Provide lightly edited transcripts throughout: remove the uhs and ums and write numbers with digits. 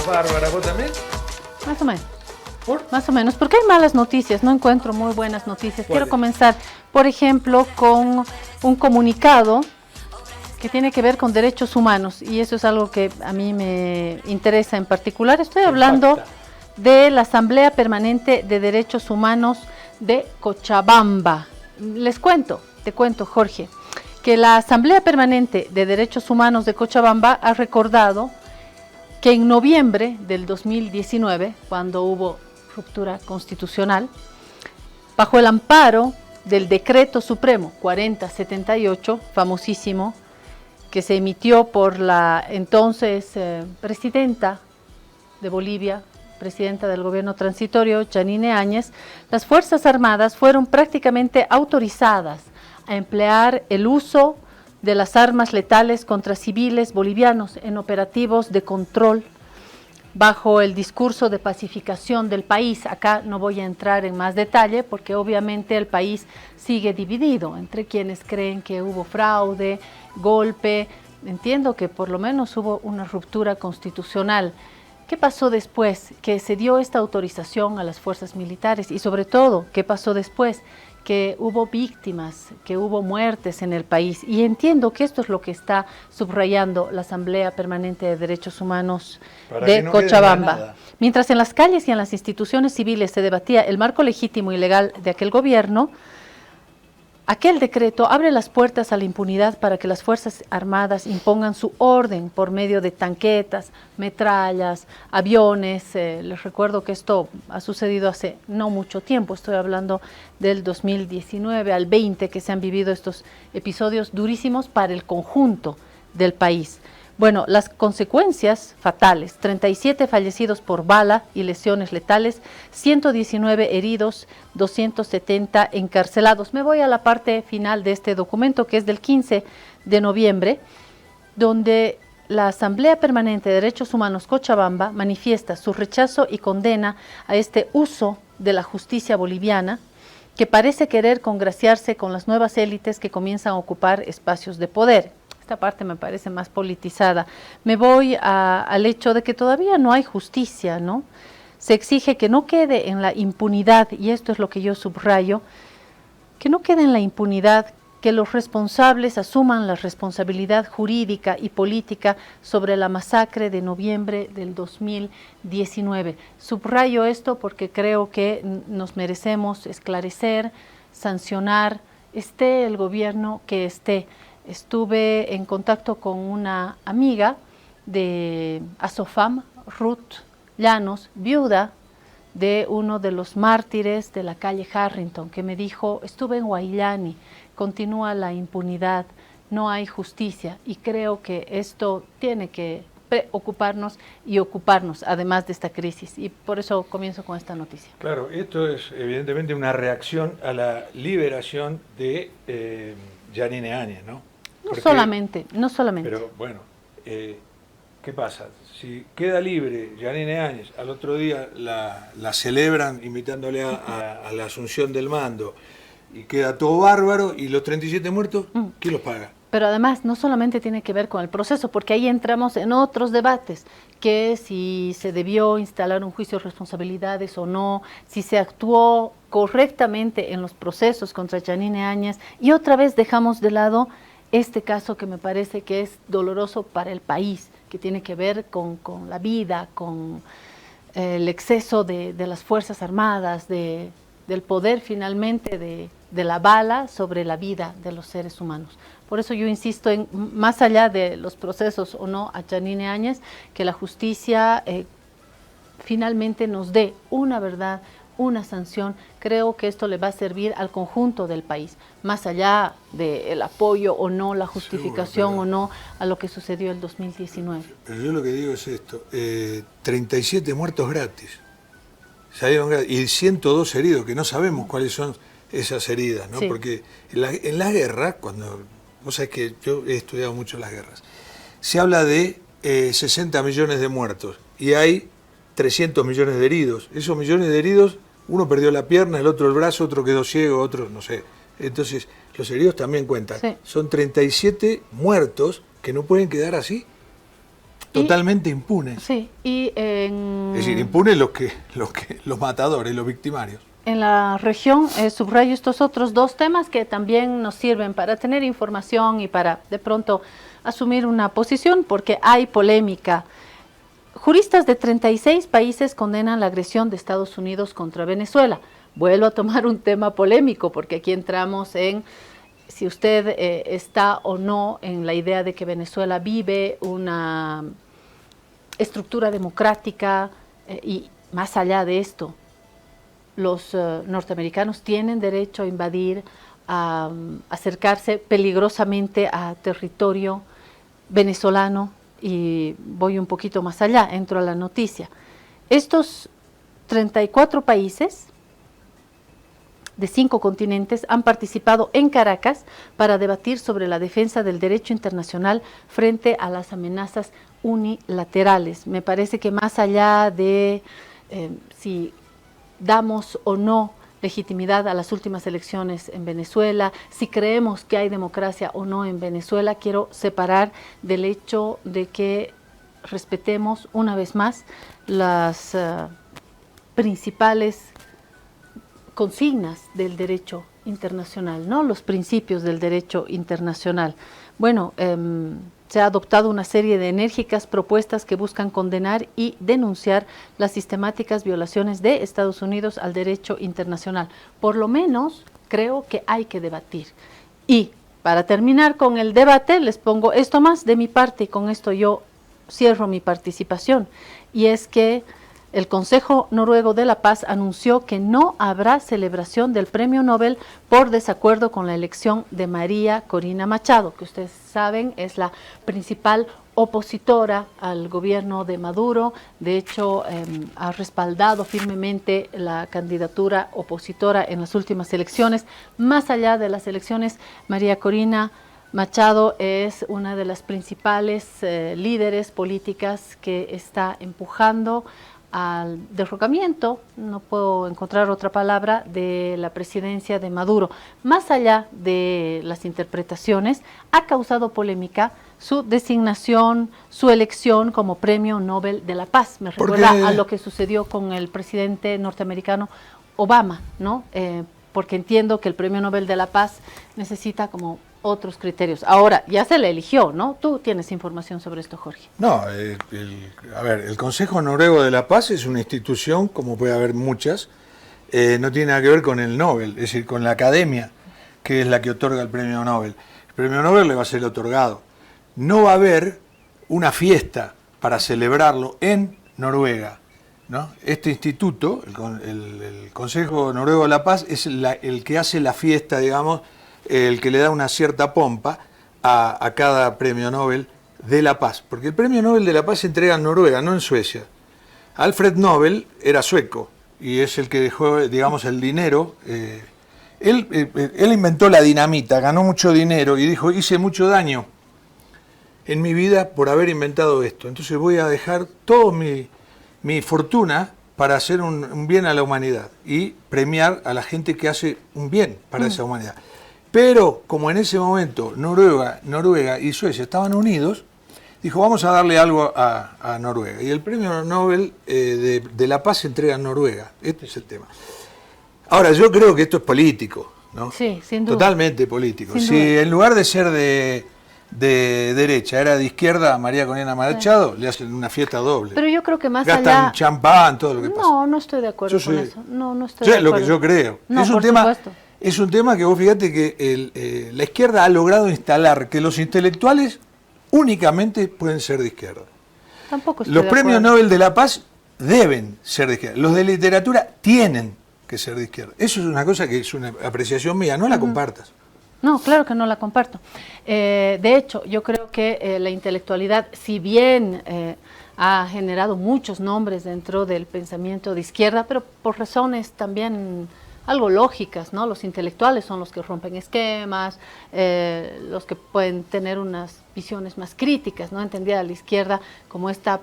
Bárbara, ¿vos también? Más o menos. ¿Por? Más o menos, porque hay malas noticias, no encuentro muy buenas noticias. Quiero ¿Cuáles? comenzar, por ejemplo, con un comunicado que tiene que ver con derechos humanos, y eso es algo que a mí me interesa en particular. Estoy hablando de la Asamblea Permanente de Derechos Humanos de Cochabamba. Te cuento, Jorge, que la Asamblea Permanente de Derechos Humanos de Cochabamba ha recordado que en noviembre del 2019, cuando hubo ruptura constitucional, bajo el amparo del Decreto Supremo 4078, famosísimo, que se emitió por la entonces presidenta de Bolivia, presidenta del gobierno transitorio, Yanine Áñez, las Fuerzas Armadas fueron prácticamente autorizadas a emplear el uso de las armas letales contra civiles bolivianos en operativos de control bajo el discurso de pacificación del país. Acá no voy a entrar en más detalle porque obviamente el país sigue dividido entre quienes creen que hubo fraude, golpe. Entiendo que por lo menos hubo una ruptura constitucional. ¿Qué pasó después? Que se dio esta autorización a las fuerzas militares y sobre todo, ¿qué pasó después? Que hubo víctimas, que hubo muertes en el país, y entiendo que esto es lo que está subrayando la Asamblea Permanente de Derechos Humanos de Cochabamba. Mientras en las calles y en las instituciones civiles se debatía el marco legítimo y legal de aquel gobierno, aquel decreto abre las puertas a la impunidad para que las Fuerzas Armadas impongan su orden por medio de tanquetas, metrallas, aviones. Les recuerdo que esto ha sucedido hace no mucho tiempo, estoy hablando del 2019 al 20, que se han vivido estos episodios durísimos para el conjunto del país. Bueno, las consecuencias fatales: 37 fallecidos por bala y lesiones letales, 119 heridos, 270 encarcelados. Me voy a la parte final de este documento, que es del 15 de noviembre, donde la Asamblea Permanente de Derechos Humanos Cochabamba manifiesta su rechazo y condena a este uso de la justicia boliviana, que parece querer congraciarse con las nuevas élites que comienzan a ocupar espacios de poder. Esta parte me parece más politizada. Me voy al hecho de que todavía no hay justicia, ¿no? Se exige que no quede en la impunidad, y esto es lo que yo subrayo, que no quede en la impunidad, que los responsables asuman la responsabilidad jurídica y política sobre la masacre de noviembre del 2019. Subrayo esto porque creo que nos merecemos esclarecer, sancionar, esté el gobierno que esté. Estuve en contacto con una amiga de Asofam, Ruth Llanos, viuda de uno de los mártires de la calle Harrington, que me dijo: estuve en Huayllani, continúa la impunidad, no hay justicia, y creo que esto tiene que preocuparnos y ocuparnos, además de esta crisis, y por eso comienzo con esta noticia. Claro, esto es evidentemente una reacción a la liberación de Yanine Áñez, ¿no? No solamente. Pero bueno, ¿qué pasa? Si queda libre Yanine Áñez, al otro día la celebran invitándole a la asunción del mando, y queda todo bárbaro, y los 37 muertos, ¿quién los paga? Pero además no solamente tiene que ver con el proceso, porque ahí entramos en otros debates, que si se debió instalar un juicio de responsabilidades o no, si se actuó correctamente en los procesos contra Yanine Áñez, y otra vez dejamos de lado este caso que me parece que es doloroso para el país, que tiene que ver con la vida, con el exceso de las Fuerzas Armadas, del poder finalmente de la bala sobre la vida de los seres humanos. Por eso yo insisto en, más allá de los procesos o no a Janine Áñez, que la justicia finalmente nos dé una verdad, una sanción. Creo que esto le va a servir al conjunto del país, más allá del apoyo o no, la justificación o no a lo que sucedió el 2019. Pero yo lo que digo es esto, 37 muertos gratis, salieron gratis, y 102 heridos, que no sabemos cuáles son esas heridas, ¿no? Sí. Porque en la guerra, cuando, vos sabés que yo he estudiado mucho las guerras, se habla de 60 millones de muertos y hay 300 millones de heridos. Esos millones de heridos, uno perdió la pierna, el otro el brazo, otro quedó ciego, otro no sé. Entonces, los heridos también cuentan. Sí. Son 37 muertos que no pueden quedar así, totalmente impunes. Sí, y es decir, impunes los matadores, los victimarios. En la región subrayo estos otros dos temas que también nos sirven para tener información y para de pronto asumir una posición, porque hay polémica. Juristas de 36 países condenan la agresión de Estados Unidos contra Venezuela. Vuelvo a tomar un tema polémico, porque aquí entramos en si usted está o no en la idea de que Venezuela vive una estructura democrática y más allá de esto, los norteamericanos tienen derecho a invadir, a acercarse peligrosamente a territorio venezolano. Y voy un poquito más allá, entro a la noticia. Estos 34 países de 5 continentes han participado en Caracas para debatir sobre la defensa del derecho internacional frente a las amenazas unilaterales. Me parece que más allá de si damos o no legitimidad a las últimas elecciones en Venezuela, si creemos que hay democracia o no en Venezuela, quiero separar del hecho de que respetemos una vez más las principales consignas del derecho internacional, ¿no? Los principios del derecho internacional. Bueno, se ha adoptado una serie de enérgicas propuestas que buscan condenar y denunciar las sistemáticas violaciones de Estados Unidos al derecho internacional. Por lo menos creo que hay que debatir. Y para terminar con el debate, les pongo esto más de mi parte y con esto yo cierro mi participación. Y es que el Consejo Noruego de la Paz anunció que no habrá celebración del Premio Nobel por desacuerdo con la elección de María Corina Machado, que ustedes saben es la principal opositora al gobierno de Maduro. De hecho, ha respaldado firmemente la candidatura opositora en las últimas elecciones. Más allá de las elecciones, María Corina Machado es una de las principales líderes políticas que está empujando al derrocamiento, no puedo encontrar otra palabra, de la presidencia de Maduro. Más allá de las interpretaciones, ha causado polémica su designación, su elección como Premio Nobel de la Paz. Me recuerda a lo que sucedió con el presidente norteamericano Obama, ¿no? Porque entiendo que el Premio Nobel de la Paz necesita como otros criterios. Ahora, ya se le eligió, ¿no? Tú tienes información sobre esto, Jorge. No, a ver, el Consejo Noruego de la Paz es una institución, como puede haber muchas, no tiene nada que ver con el Nobel, es decir, con la academia, que es la que otorga el Premio Nobel. El Premio Nobel le va a ser otorgado. No va a haber una fiesta para celebrarlo en Noruega, ¿no? Este instituto, el Consejo Noruego de la Paz, es el que hace la fiesta, digamos, el que le da una cierta pompa a cada Premio Nobel de la Paz, porque el Premio Nobel de la Paz se entrega en Noruega, no en Suecia. Alfred Nobel era sueco y es el que dejó, digamos, el dinero. Él inventó la dinamita, ganó mucho dinero y dijo, hice mucho daño en mi vida por haber inventado esto, entonces voy a dejar toda mi fortuna para hacer un bien a la humanidad y premiar a la gente que hace un bien para esa humanidad. Pero como en ese momento Noruega y Suecia estaban unidos, dijo, vamos a darle algo a Noruega. Y el Premio Nobel de la Paz se entrega en Noruega. Este es el tema. Ahora, yo creo que esto es político, ¿no? Sí, sin duda. Totalmente político. Sin si duda. En lugar de ser de de derecha era de izquierda, María Corina Machado, le hacen una fiesta doble. Pero yo creo que más Gastan allá... champán, todo lo que pasa. No, no estoy de acuerdo con eso. No estoy de Es lo acuerdo. que yo creo. No, es, un tema que vos fíjate que la izquierda ha logrado instalar que los intelectuales únicamente pueden ser de izquierda. Tampoco estoy Los de premios acuerdo. Nobel de la Paz deben ser de izquierda. Los de literatura tienen que ser de izquierda. Eso es una cosa que es una apreciación mía, no la compartas. No, claro que no la comparto. De hecho, yo creo que la intelectualidad, si bien ha generado muchos nombres dentro del pensamiento de izquierda, pero por razones también algo lógicas, ¿no? Los intelectuales son los que rompen esquemas, los que pueden tener unas visiones más críticas, ¿no? Entendida la izquierda como esta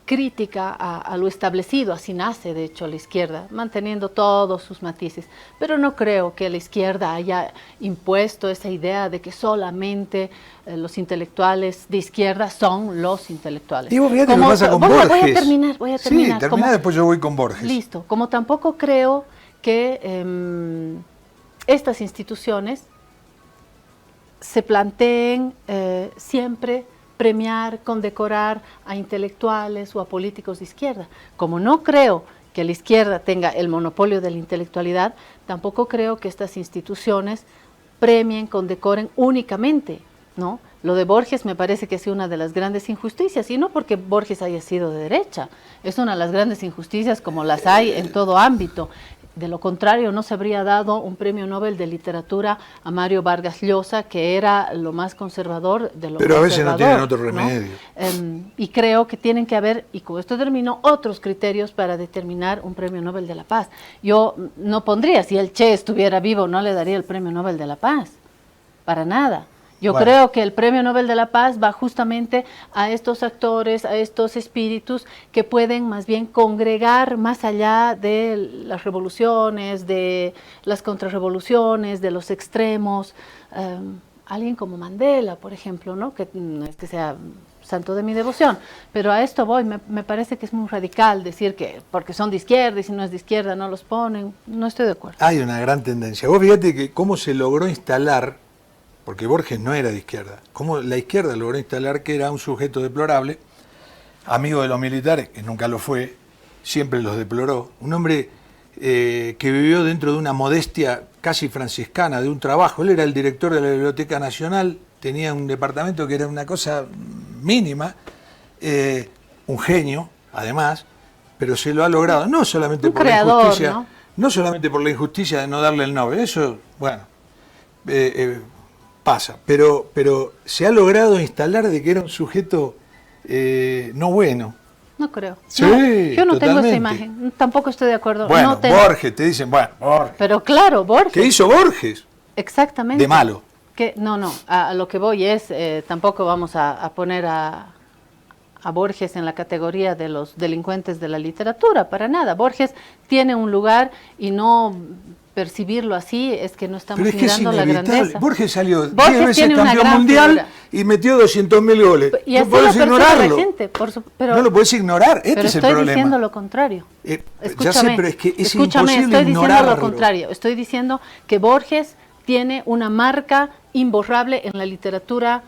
crítica a lo establecido, así nace de hecho la izquierda, manteniendo todos sus matices, pero no creo que la izquierda haya impuesto esa idea de que solamente los intelectuales de izquierda son los intelectuales. Digo, fíjate lo que pasa con Borges. Voy a terminar. Sí, termina, después yo voy con Borges. Listo, como tampoco creo que estas instituciones se planteen siempre premiar, condecorar a intelectuales o a políticos de izquierda. Como no creo que la izquierda tenga el monopolio de la intelectualidad, tampoco creo que estas instituciones premien, condecoren únicamente, ¿no? Lo de Borges me parece que es una de las grandes injusticias, y no porque Borges haya sido de derecha, es una de las grandes injusticias como las hay en todo ámbito. De lo contrario, no se habría dado un premio Nobel de literatura a Mario Vargas Llosa, que era lo más conservador de lo Pero conservador. a veces no tienen otro remedio. ¿No? Y creo que tienen que haber, y con esto termino, otros criterios para determinar un premio Nobel de la Paz. Yo no pondría, si el Che estuviera vivo, no le daría el premio Nobel de la Paz, para nada. Yo creo que el Premio Nobel de la Paz va justamente a estos actores, a estos espíritus que pueden más bien congregar más allá de las revoluciones, de las contrarrevoluciones, de los extremos. Alguien como Mandela, por ejemplo, ¿no? Que no es que sea santo de mi devoción, pero a esto voy. Me parece que es muy radical decir que porque son de izquierda y si no es de izquierda no los ponen. No estoy de acuerdo. Hay una gran tendencia. Vos fíjate que cómo se logró instalar, porque Borges no era de izquierda, cómo la izquierda logró instalar que era un sujeto deplorable, amigo de los militares, que nunca lo fue, siempre los deploró, un hombre que vivió dentro de una modestia casi franciscana, de un trabajo. Él era el director de la Biblioteca Nacional, tenía un departamento que era una cosa mínima, un genio, además, pero se lo ha logrado, no solamente por la injusticia, no solamente por la injusticia de no darle el Nobel, eso, bueno, pasa, pero se ha logrado instalar de que era un sujeto no bueno. No creo. Sí, yo no tengo esa totalmente. imagen, tampoco estoy de acuerdo. Bueno, no tengo. Borges, te dicen, bueno, Borges. Pero claro, Borges. ¿Qué hizo Borges? Exactamente. De malo. Que, no, a lo que voy es, tampoco vamos a poner a Borges en la categoría de los delincuentes de la literatura, para nada. Borges tiene un lugar y no percibirlo así es que no estamos mirando la grandeza. Borges salió 10 Borges veces tiene una campeón gran mundial figura. Y metió 200.000 goles. Y así no puedes lo percibe ignorarlo. la gente, pero no lo puedes ignorar, este pero es el estoy problema. diciendo lo contrario. Ya sé, pero es que es escúchame, imposible estoy ignorarlo. diciendo lo contrario. Estoy diciendo que Borges tiene una marca imborrable en la literatura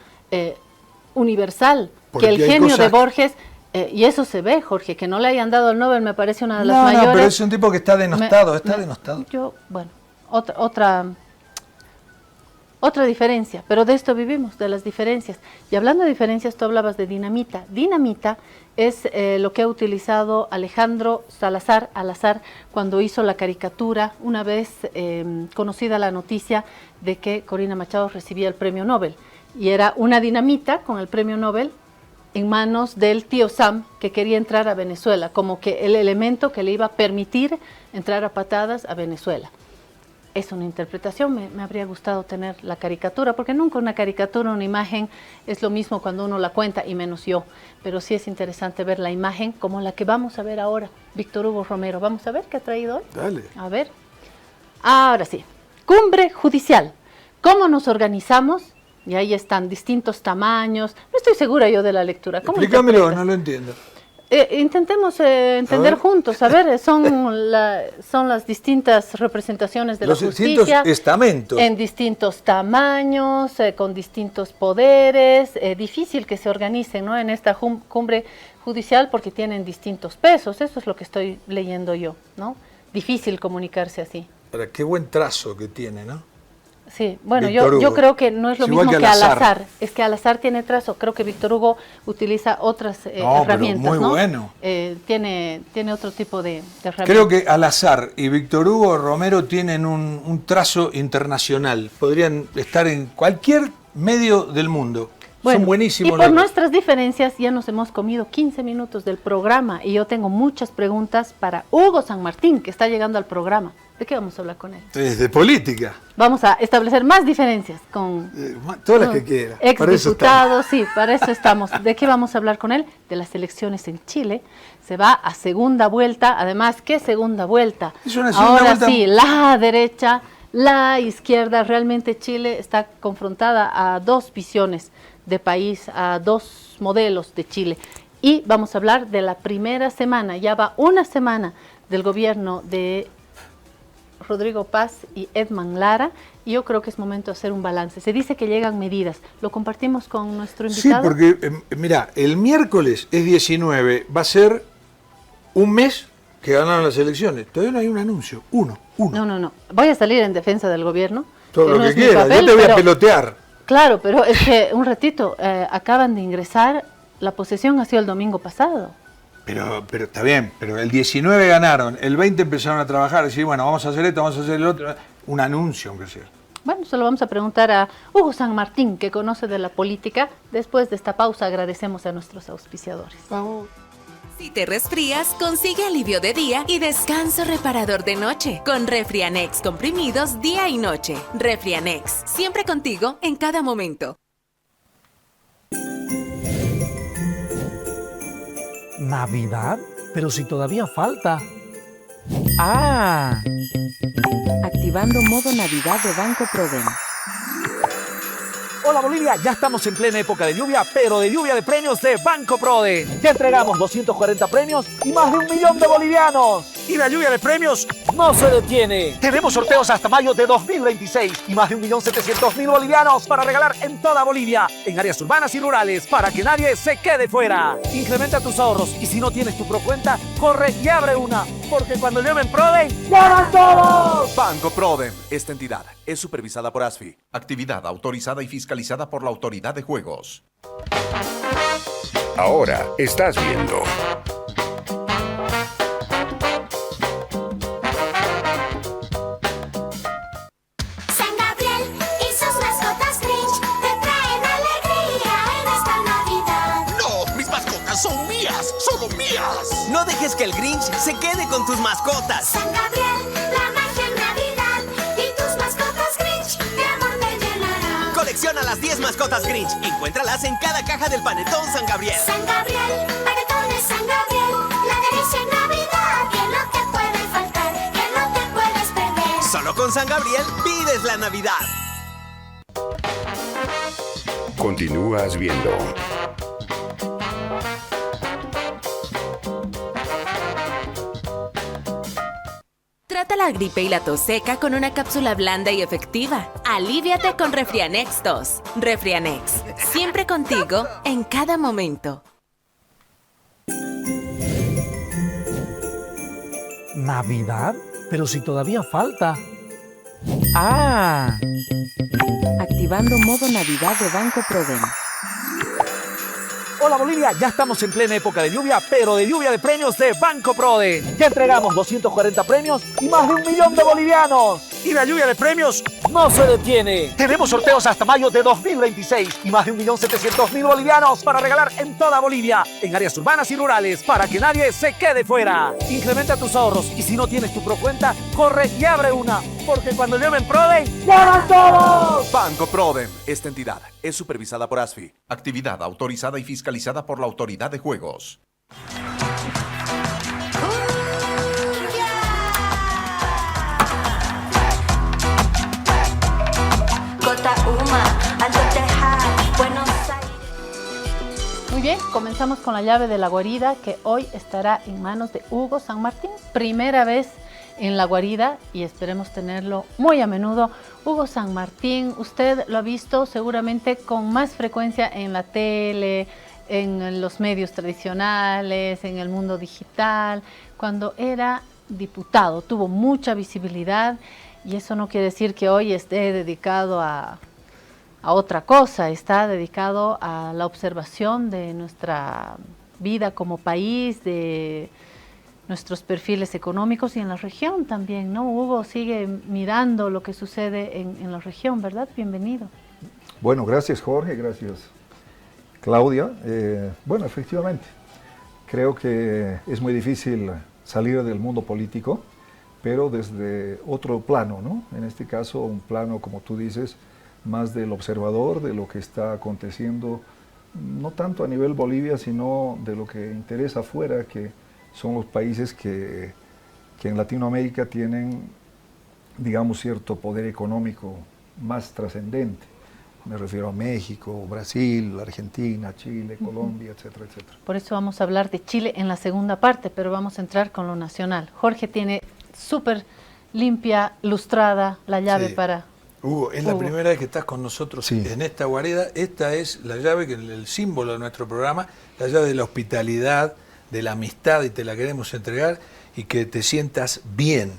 universal, Porque que el hay genio cosas... de Borges, y eso se ve, Jorge, que no le hayan dado el Nobel me parece una de las mayores... No, pero es un tipo que está denostado, denostado. Yo, bueno, otra diferencia, pero de esto vivimos, de las diferencias. Y hablando de diferencias, tú hablabas de dinamita. Dinamita es lo que ha utilizado Alejandro Salazar Alazar cuando hizo la caricatura, una vez conocida la noticia de que Corina Machado recibía el premio Nobel. Y era una dinamita con el premio Nobel en manos del tío Sam, que quería entrar a Venezuela, como que el elemento que le iba a permitir entrar a patadas a Venezuela. Es una interpretación, me habría gustado tener la caricatura, porque nunca una caricatura, una imagen, es lo mismo cuando uno la cuenta, y menos yo, pero sí es interesante ver la imagen como la que vamos a ver ahora, Víctor Hugo Romero. Vamos a ver qué ha traído hoy. Dale. A ver. Ahora sí, cumbre judicial. ¿Cómo nos organizamos? Y ahí están distintos tamaños. No estoy segura yo de la lectura. ¿Cómo Explícamelo, interpretas? no lo entiendo. Intentemos entender juntos, a ver, son las distintas representaciones de los la justicia. Distintos estamentos. En distintos tamaños, con distintos poderes, difícil que se organicen, ¿no? En esta cumbre judicial porque tienen distintos pesos, eso es lo que estoy leyendo yo, ¿no? Difícil comunicarse así. Ahora, qué buen trazo que tiene, ¿no? Sí, bueno, Víctor yo Hugo. creo que no es lo Es mismo igual que que al Al-Azhar. azar, es que al azar tiene trazo, creo que Víctor Hugo utiliza otras No, herramientas, pero muy ¿no? bueno. Tiene otro tipo de herramientas. Creo que Al-Azhar y Víctor Hugo Romero tienen un trazo internacional. Podrían estar en cualquier medio del mundo. Bueno, son buenísimos. y por los dos. nuestras diferencias ya nos hemos comido 15 minutos del programa y yo tengo muchas preguntas para Hugo San Martín, que está llegando al programa. ¿De qué vamos a hablar con él? Es de política. Vamos a establecer más diferencias con Todas las que quiera. exdiputados, sí, para eso estamos. ¿De qué vamos a hablar con él? De las elecciones en Chile. Se va a segunda vuelta. Además, ¿qué segunda vuelta? Es una segunda Ahora vuelta. sí, la derecha, la izquierda. Realmente Chile está confrontada a dos visiones de país, a dos modelos de Chile. Y vamos a hablar de la primera semana. Ya va una semana del gobierno de Rodrigo Paz y Edman Lara, y yo creo que es momento de hacer un balance. Se dice que llegan medidas. ¿Lo compartimos con nuestro Sí, invitado? porque, mira, el miércoles es 19, va a ser un mes que ganaron las elecciones. Todavía no hay un anuncio. Uno. No. Voy a salir en defensa del gobierno. Todo lo no que es mi quieras, papel, yo te voy pero- a pelotear. Claro, pero es que un ratito, acaban de ingresar, la posesión ha sido el domingo pasado. Pero está bien, pero el 19 ganaron, el 20 empezaron a trabajar, decir, bueno, vamos a hacer esto, vamos a hacer el otro. Un anuncio, aunque sea. Bueno, se lo vamos a preguntar a Hugo San Martín, que conoce de la política. Después de esta pausa agradecemos a nuestros auspiciadores. Vamos. Si te resfrías, consigue alivio de día y descanso reparador de noche con Refrianex comprimidos día y noche. Refrianex, siempre contigo en cada momento. ¿Navidad? Pero si todavía falta. ¡Ah! Activando modo Navidad de Banco Proden. Hola Bolivia, ya estamos en plena época de lluvia, pero de lluvia de premios de Banco Prode. Ya entregamos 240 premios y más de 1 millón de bolivianos. Y la lluvia de premios no se detiene. Tenemos sorteos hasta mayo de 2026 y más de 1.700.000 bolivianos para regalar en toda Bolivia, en áreas urbanas y rurales, para que nadie se quede fuera. Incrementa tus ahorros y si no tienes tu Procuenta, corre y abre una, porque cuando llueven Prode, ¡ganan todos! Banco Prodem. Esta entidad es supervisada por ASFI. Actividad autorizada y fiscalizada por la Autoridad de Juegos. Ahora estás viendo San Gabriel y sus mascotas Grinch te traen alegría en esta Navidad. ¡No! ¡Mis mascotas son mías! ¡Solo mías! No dejes que el Grinch se quede con tus mascotas. San Gabriel, la magia en Navidad y tus mascotas Grinch de amor te llenarán. Colecciona las 10 mascotas Grinch. Encuéntralas en cada caja del Panetón San Gabriel. San Gabriel, panetones San Gabriel, la delicia en Navidad, que no te puede faltar, que no te puedes perder. Solo con San Gabriel vives la Navidad. Continúas viendo Trata la gripe y la tos seca con una cápsula blanda y efectiva. Alivíate con Refrianex Tos. Refrianex, siempre contigo en cada momento. ¿Navidad? Pero si todavía falta. ¡Ah! Activando modo Navidad de Banco Proden. Hola Bolivia, ya estamos en plena época de lluvia, pero de lluvia de premios de Banco Prode. Ya entregamos 240 premios y más de 1 millón de bolivianos. Y la lluvia de premios no se detiene. Tenemos sorteos hasta mayo de 2026 y más de 1.700.000 bolivianos para regalar en toda Bolivia, en áreas urbanas y rurales, para que nadie se quede fuera. Incrementa tus ahorros y si no tienes tu Procuenta, corre y abre una, porque cuando llueven Prode, ¡ganan todos! Banco Prodem. Esta entidad es supervisada por ASFI. Actividad autorizada y fiscalizada por la Autoridad de Juegos. Muy bien, comenzamos con la llave de la guarida, que hoy estará en manos de Hugo San Martín. Primera vez en la guarida y esperemos tenerlo muy a menudo. Hugo San Martín, usted lo ha visto seguramente con más frecuencia en la tele, en los medios tradicionales, en el mundo digital. Cuando era diputado tuvo mucha visibilidad y eso no quiere decir que hoy esté dedicado a otra cosa, está dedicado a la observación de nuestra vida como país, de nuestros perfiles económicos y en la región también, ¿no? Hugo sigue mirando lo que sucede en la región, ¿verdad? Bienvenido. Bueno, gracias Jorge, gracias Claudia. Bueno, efectivamente, creo que es muy difícil salir del mundo político, pero desde otro plano, ¿no? En este caso, un plano, como tú dices, más del observador, de lo que está aconteciendo, no tanto a nivel Bolivia, sino de lo que interesa afuera, que son los países que en Latinoamérica tienen, digamos, cierto poder económico más trascendente. Me refiero a México, Brasil, Argentina, Chile, Colombia, etcétera, etcétera. Por eso vamos a hablar de Chile en la segunda parte, pero vamos a entrar con lo nacional. Jorge tiene súper limpia, lustrada la llave para... Hugo, es la primera vez que estás con nosotros en esta guarida. Esta es la llave, que el símbolo de nuestro programa, la llave de la hospitalidad, de la amistad, y te la queremos entregar y que te sientas bien.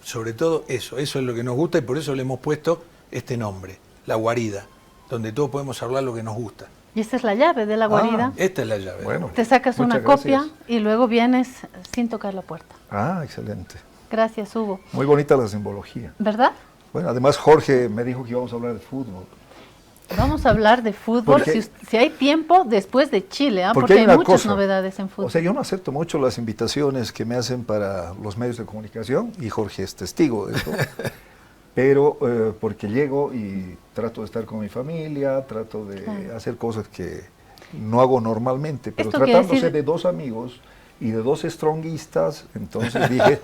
Sobre todo eso es lo que nos gusta y por eso le hemos puesto este nombre, la guarida, donde todos podemos hablar lo que nos gusta. Y esta es la llave de la guarida. Esta es la llave. Bueno, te sacas una copia y luego vienes sin tocar la puerta. Ah, excelente. Gracias, Hugo. Muy bonita la simbología. ¿Verdad? Bueno, además Jorge me dijo que íbamos a hablar de fútbol. Vamos a hablar de fútbol, si hay tiempo, después de Chile, porque hay muchas novedades en fútbol. O sea, yo no acepto mucho las invitaciones que me hacen para los medios de comunicación, y Jorge es testigo de eso, pero porque llego y trato de estar con mi familia, trato de hacer cosas que no hago normalmente, pero tratándose de dos amigos y de dos stronguistas, entonces dije,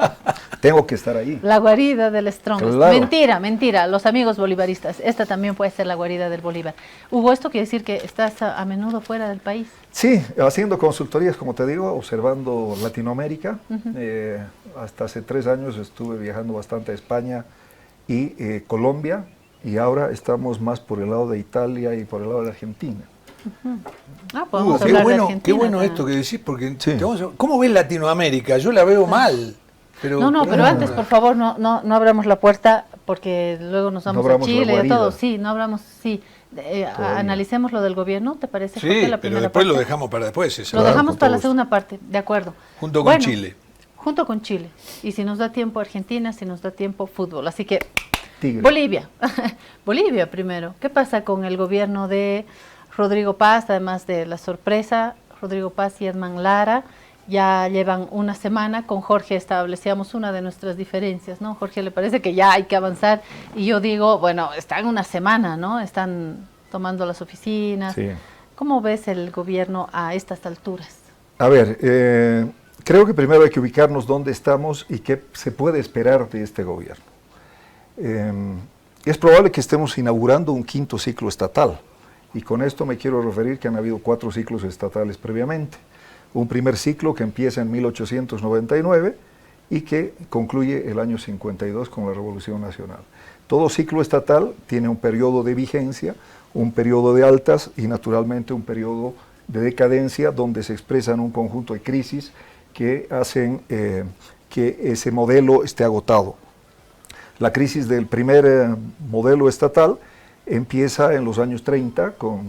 tengo que estar ahí. La guarida del strongest. Claro. Mentira, los amigos bolivaristas. Esta también puede ser la guarida del Bolívar. Hugo, ¿esto quiere decir que estás a menudo fuera del país? Sí, haciendo consultorías, como te digo, observando Latinoamérica. Hasta hace 3 años estuve viajando bastante a España y Colombia, y ahora estamos más por el lado de Italia y por el lado de Argentina. Podemos hablar de Argentina. Qué bueno esto que decís, porque ¿cómo ves Latinoamérica? Yo la veo mal. Pero antes, por favor, no abramos la puerta, porque luego nos vamos a Chile y a todo. Sí, no abramos, analicemos lo del gobierno, ¿te parece? Sí, pero después lo dejamos para después. Lo dejamos para la segunda parte, de acuerdo. Junto con Chile. Junto con Chile. Y si nos da tiempo Argentina, si nos da tiempo fútbol. Así que, Tigre. Bolivia. Bolivia primero. ¿Qué pasa con el gobierno de Rodrigo Paz, además de la sorpresa? Rodrigo Paz y Edman Lara ya llevan una semana. Con Jorge establecíamos una de nuestras diferencias, ¿no? Jorge le parece que ya hay que avanzar y yo digo, bueno, están una semana, ¿no? Están tomando las oficinas. Sí. ¿Cómo ves el gobierno a estas alturas? A ver, creo que primero hay que ubicarnos dónde estamos y qué se puede esperar de este gobierno. Es probable que estemos inaugurando un 5º ciclo estatal. Y con esto me quiero referir que han habido 4 ciclos estatales previamente. Un primer ciclo que empieza en 1899 y que concluye el año 52 con la Revolución Nacional. Todo ciclo estatal tiene un periodo de vigencia, un periodo de altas y naturalmente un periodo de decadencia donde se expresan un conjunto de crisis que hacen que ese modelo esté agotado. La crisis del primer modelo estatal empieza en los años 30 con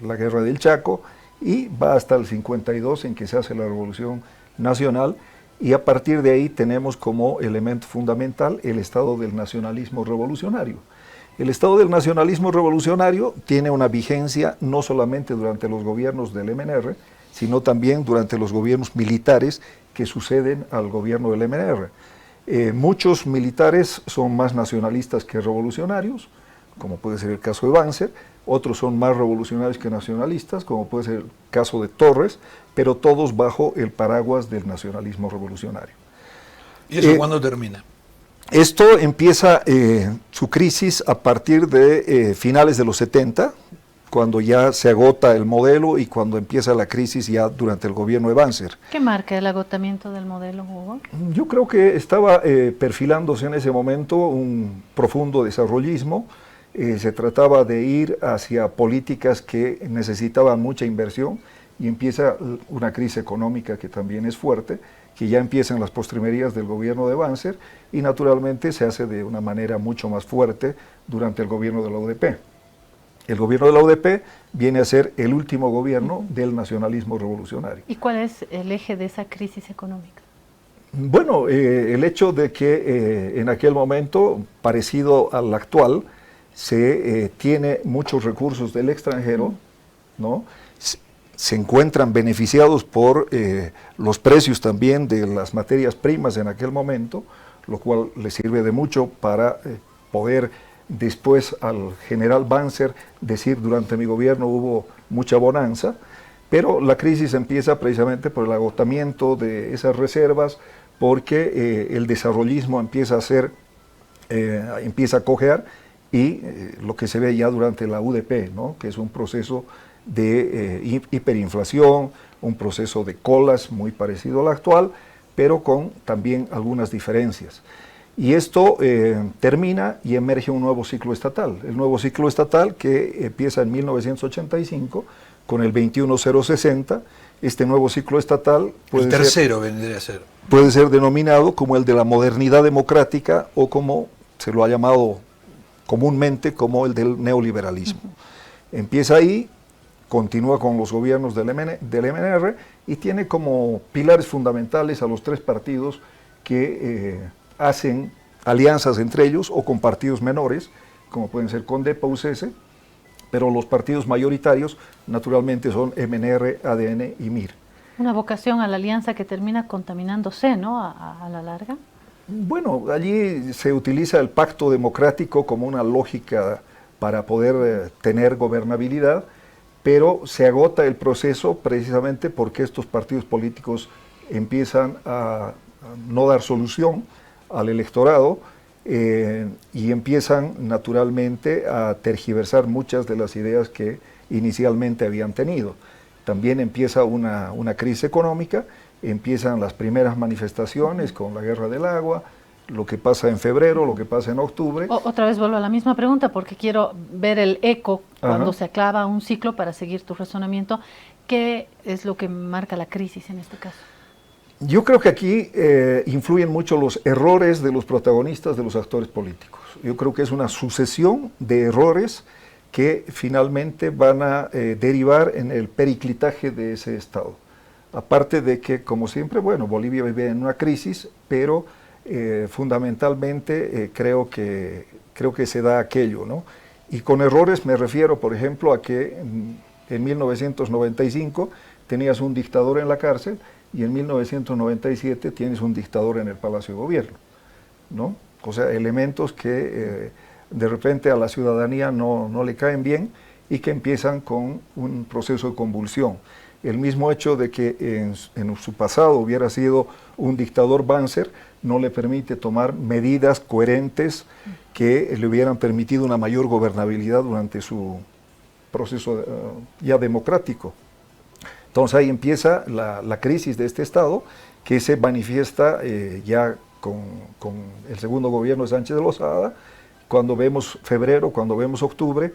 la Guerra del Chaco y va hasta el 52 en que se hace la Revolución Nacional, y a partir de ahí tenemos como elemento fundamental el estado del nacionalismo revolucionario. El estado del nacionalismo revolucionario tiene una vigencia no solamente durante los gobiernos del MNR, sino también durante los gobiernos militares que suceden al gobierno del MNR. Muchos militares son más nacionalistas que revolucionarios, como puede ser el caso de Banzer, otros son más revolucionarios que nacionalistas, como puede ser el caso de Torres, pero todos bajo el paraguas del nacionalismo revolucionario. ¿Y eso cuándo termina? Esto empieza su crisis a partir de finales de los 70, cuando ya se agota el modelo y cuando empieza la crisis ya durante el gobierno de Banzer. ¿Qué marca el agotamiento del modelo, Hugo? Yo creo que estaba perfilándose en ese momento un profundo desarrollismo. Se trataba de ir hacia políticas que necesitaban mucha inversión y empieza una crisis económica que también es fuerte, que ya empiezan las postrimerías del gobierno de Banzer y naturalmente se hace de una manera mucho más fuerte durante el gobierno de la UDP. El gobierno de la UDP viene a ser el último gobierno del nacionalismo revolucionario. ¿Y cuál es el eje de esa crisis económica? Bueno, el hecho de que en aquel momento, parecido al actual, se tiene muchos recursos del extranjero, ¿no? Se encuentran beneficiados por los precios también de las materias primas en aquel momento, lo cual les sirve de mucho para poder después al general Banzer decir durante mi gobierno hubo mucha bonanza, pero la crisis empieza precisamente por el agotamiento de esas reservas, porque el desarrollismo empieza a cojear y lo que se ve ya durante la UDP, ¿no? Que es un proceso de hiperinflación, un proceso de colas muy parecido al actual, pero con también algunas diferencias. Y esto termina y emerge un nuevo ciclo estatal. El nuevo ciclo estatal que empieza en 1985 con el 21060. Este nuevo ciclo estatal el tercero vendría a ser. Puede ser denominado como el de la modernidad democrática o como se lo ha llamado comúnmente como el del neoliberalismo. Empieza ahí, continúa con los gobiernos del MNR y tiene como pilares fundamentales a los tres partidos que hacen alianzas entre ellos o con partidos menores, como pueden ser CONDEPA, UCS, pero los partidos mayoritarios naturalmente son MNR, ADN y MIR. Una vocación a la alianza que termina contaminándose, ¿no?, a la larga. Bueno, allí se utiliza el pacto democrático como una lógica para poder tener gobernabilidad, pero se agota el proceso precisamente porque estos partidos políticos empiezan a no dar solución al electorado y empiezan naturalmente a tergiversar muchas de las ideas que inicialmente habían tenido. También empieza una crisis económica, empiezan las primeras manifestaciones con la guerra del agua, lo que pasa en febrero, lo que pasa en octubre. Otra vez vuelvo a la misma pregunta porque quiero ver el eco cuando Ajá. se aclava un ciclo para seguir tu razonamiento. ¿Qué es lo que marca la crisis en este caso? Yo creo que aquí influyen mucho los errores de los protagonistas, de los actores políticos. Yo creo que es una sucesión de errores que finalmente van a derivar en el periclitaje de ese Estado. Aparte de que, como siempre, bueno, Bolivia vive en una crisis, pero fundamentalmente creo que se da aquello, ¿no? Y con errores me refiero, por ejemplo, a que en 1995 tenías un dictador en la cárcel y en 1997 tienes un dictador en el Palacio de Gobierno, ¿no? O sea, elementos que de repente a la ciudadanía no le caen bien y que empiezan con un proceso de convulsión. El mismo hecho de que en su pasado hubiera sido un dictador Banzer no le permite tomar medidas coherentes que le hubieran permitido una mayor gobernabilidad durante su proceso ya democrático. Entonces ahí empieza la crisis de este Estado que se manifiesta ya con el segundo gobierno de Sánchez de Lozada, cuando vemos febrero, cuando vemos octubre,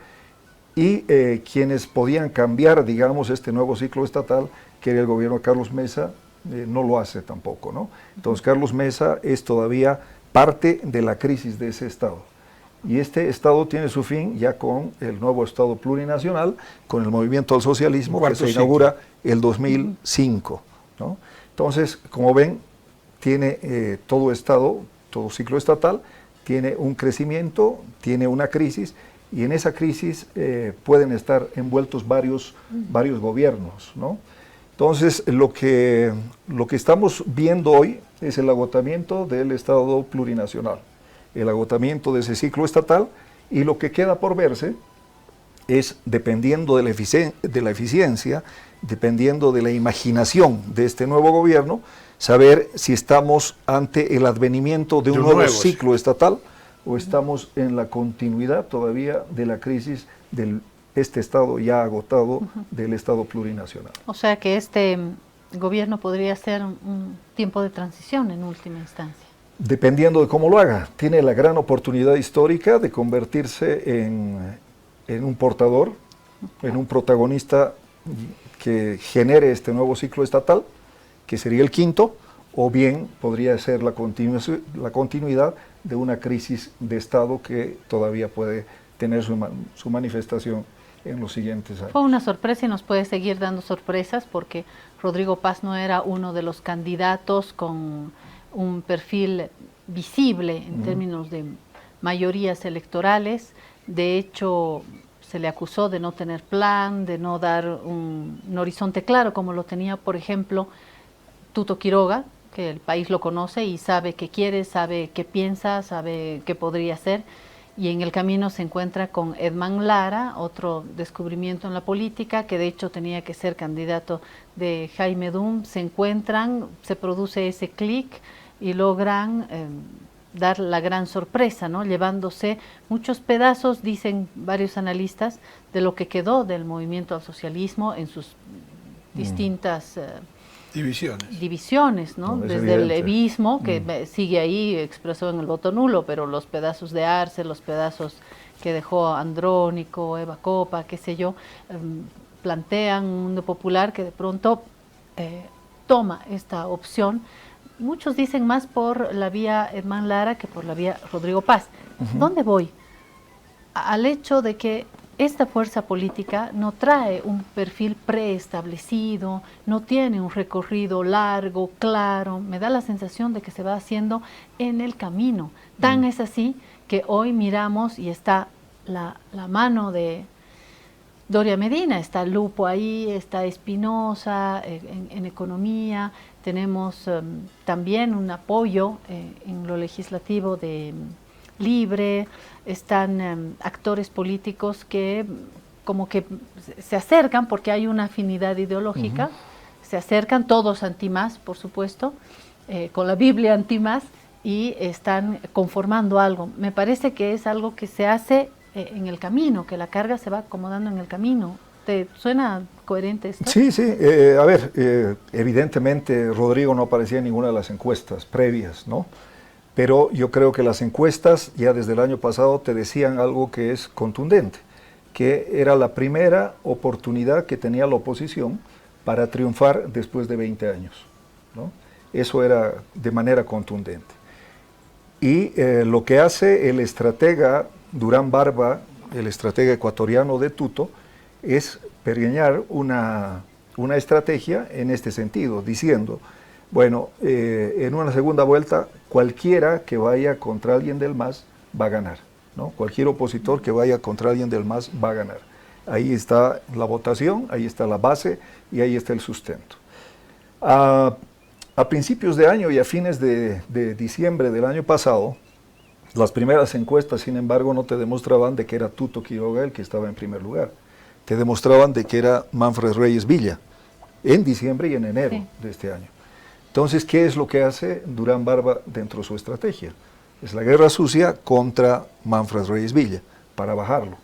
y quienes podían cambiar, digamos, este nuevo ciclo estatal, que era el gobierno de Carlos Mesa, no lo hace tampoco, ¿no? Entonces Carlos Mesa es todavía parte de la crisis de ese Estado. Y este Estado tiene su fin ya con el nuevo Estado plurinacional, con el movimiento al socialismo que se inaugura el 2005, ¿no? Entonces, como ven, tiene todo Estado, todo ciclo estatal, tiene un crecimiento, tiene una crisis, y en esa crisis pueden estar envueltos varios gobiernos, ¿no? Entonces, lo que estamos viendo hoy es el agotamiento del Estado plurinacional, el agotamiento de ese ciclo estatal, y lo que queda por verse es, dependiendo de la eficiencia, dependiendo de la imaginación de este nuevo gobierno, saber si estamos ante el advenimiento de un nuevo ciclo estatal o estamos en la continuidad todavía de la crisis del este Estado ya agotado del Estado plurinacional. O sea que este gobierno podría ser un tiempo de transición en última instancia. Dependiendo de cómo lo haga, tiene la gran oportunidad histórica de convertirse en un portador, en un protagonista que genere este nuevo ciclo estatal, que sería el quinto, o bien podría ser la continuidad de una crisis de Estado que todavía puede tener su manifestación en los siguientes años. Fue una sorpresa y nos puede seguir dando sorpresas porque Rodrigo Paz no era uno de los candidatos con un perfil visible en términos de mayorías electorales. De hecho, se le acusó de no tener plan, de no dar un horizonte claro, como lo tenía, por ejemplo, Tuto Quiroga, que el país lo conoce y sabe qué quiere, sabe qué piensa, sabe qué podría hacer. Y en el camino se encuentra con Edman Lara, otro descubrimiento en la política, que de hecho tenía que ser candidato de Jaime Dum. Se encuentran, se produce ese clic y logran dar la gran sorpresa, ¿no? Llevándose muchos pedazos, dicen varios analistas, de lo que quedó del movimiento al socialismo en sus distintas divisiones, ¿no? Desde el levismo, que sigue ahí, expresó en el voto nulo, pero los pedazos de Arce, los pedazos que dejó Andrónico, Eva Copa, qué sé yo, plantean un mundo popular que de pronto toma esta opción. Muchos dicen más por la vía Edman Lara que por la vía Rodrigo Paz. ¿Dónde voy? Al hecho de que esta fuerza política no trae un perfil preestablecido, no tiene un recorrido largo, claro, me da la sensación de que se va haciendo en el camino. Tan es así que hoy miramos y está la mano de Doria Medina, está Lupo ahí, está Espinosa en economía, tenemos también un apoyo en lo legislativo de Libre, están actores políticos que como que se acercan porque hay una afinidad ideológica, se acercan todos anti-más, por supuesto, con la Biblia anti-más y están conformando algo. Me parece que es algo que se hace en el camino, que la carga se va acomodando en el camino. ¿Te suena coherente esto? Sí, sí. A ver, evidentemente Rodrigo no aparecía en ninguna de las encuestas previas, ¿no? Pero yo creo que las encuestas ya desde el año pasado te decían algo que es contundente, que era la primera oportunidad que tenía la oposición para triunfar después de 20 años, ¿no? Eso era de manera contundente. Y lo que hace el estratega Durán Barba, el estratega ecuatoriano de Tuto, es pergeñar una estrategia en este sentido, diciendo, bueno, en una segunda vuelta, cualquiera que vaya contra alguien del MAS va a ganar, ¿no? Cualquier opositor que vaya contra alguien del MAS va a ganar. Ahí está la votación, ahí está la base y ahí está el sustento. A principios de año y a fines de diciembre del año pasado, las primeras encuestas, sin embargo, no te demostraban de que era Tuto Quiroga el que estaba en primer lugar. Te demostraban de que era Manfred Reyes Villa, en diciembre y en enero de este año. Entonces, ¿qué es lo que hace Durán Barba dentro de su estrategia? Es la guerra sucia contra Manfred Reyes Villa, para bajarlo.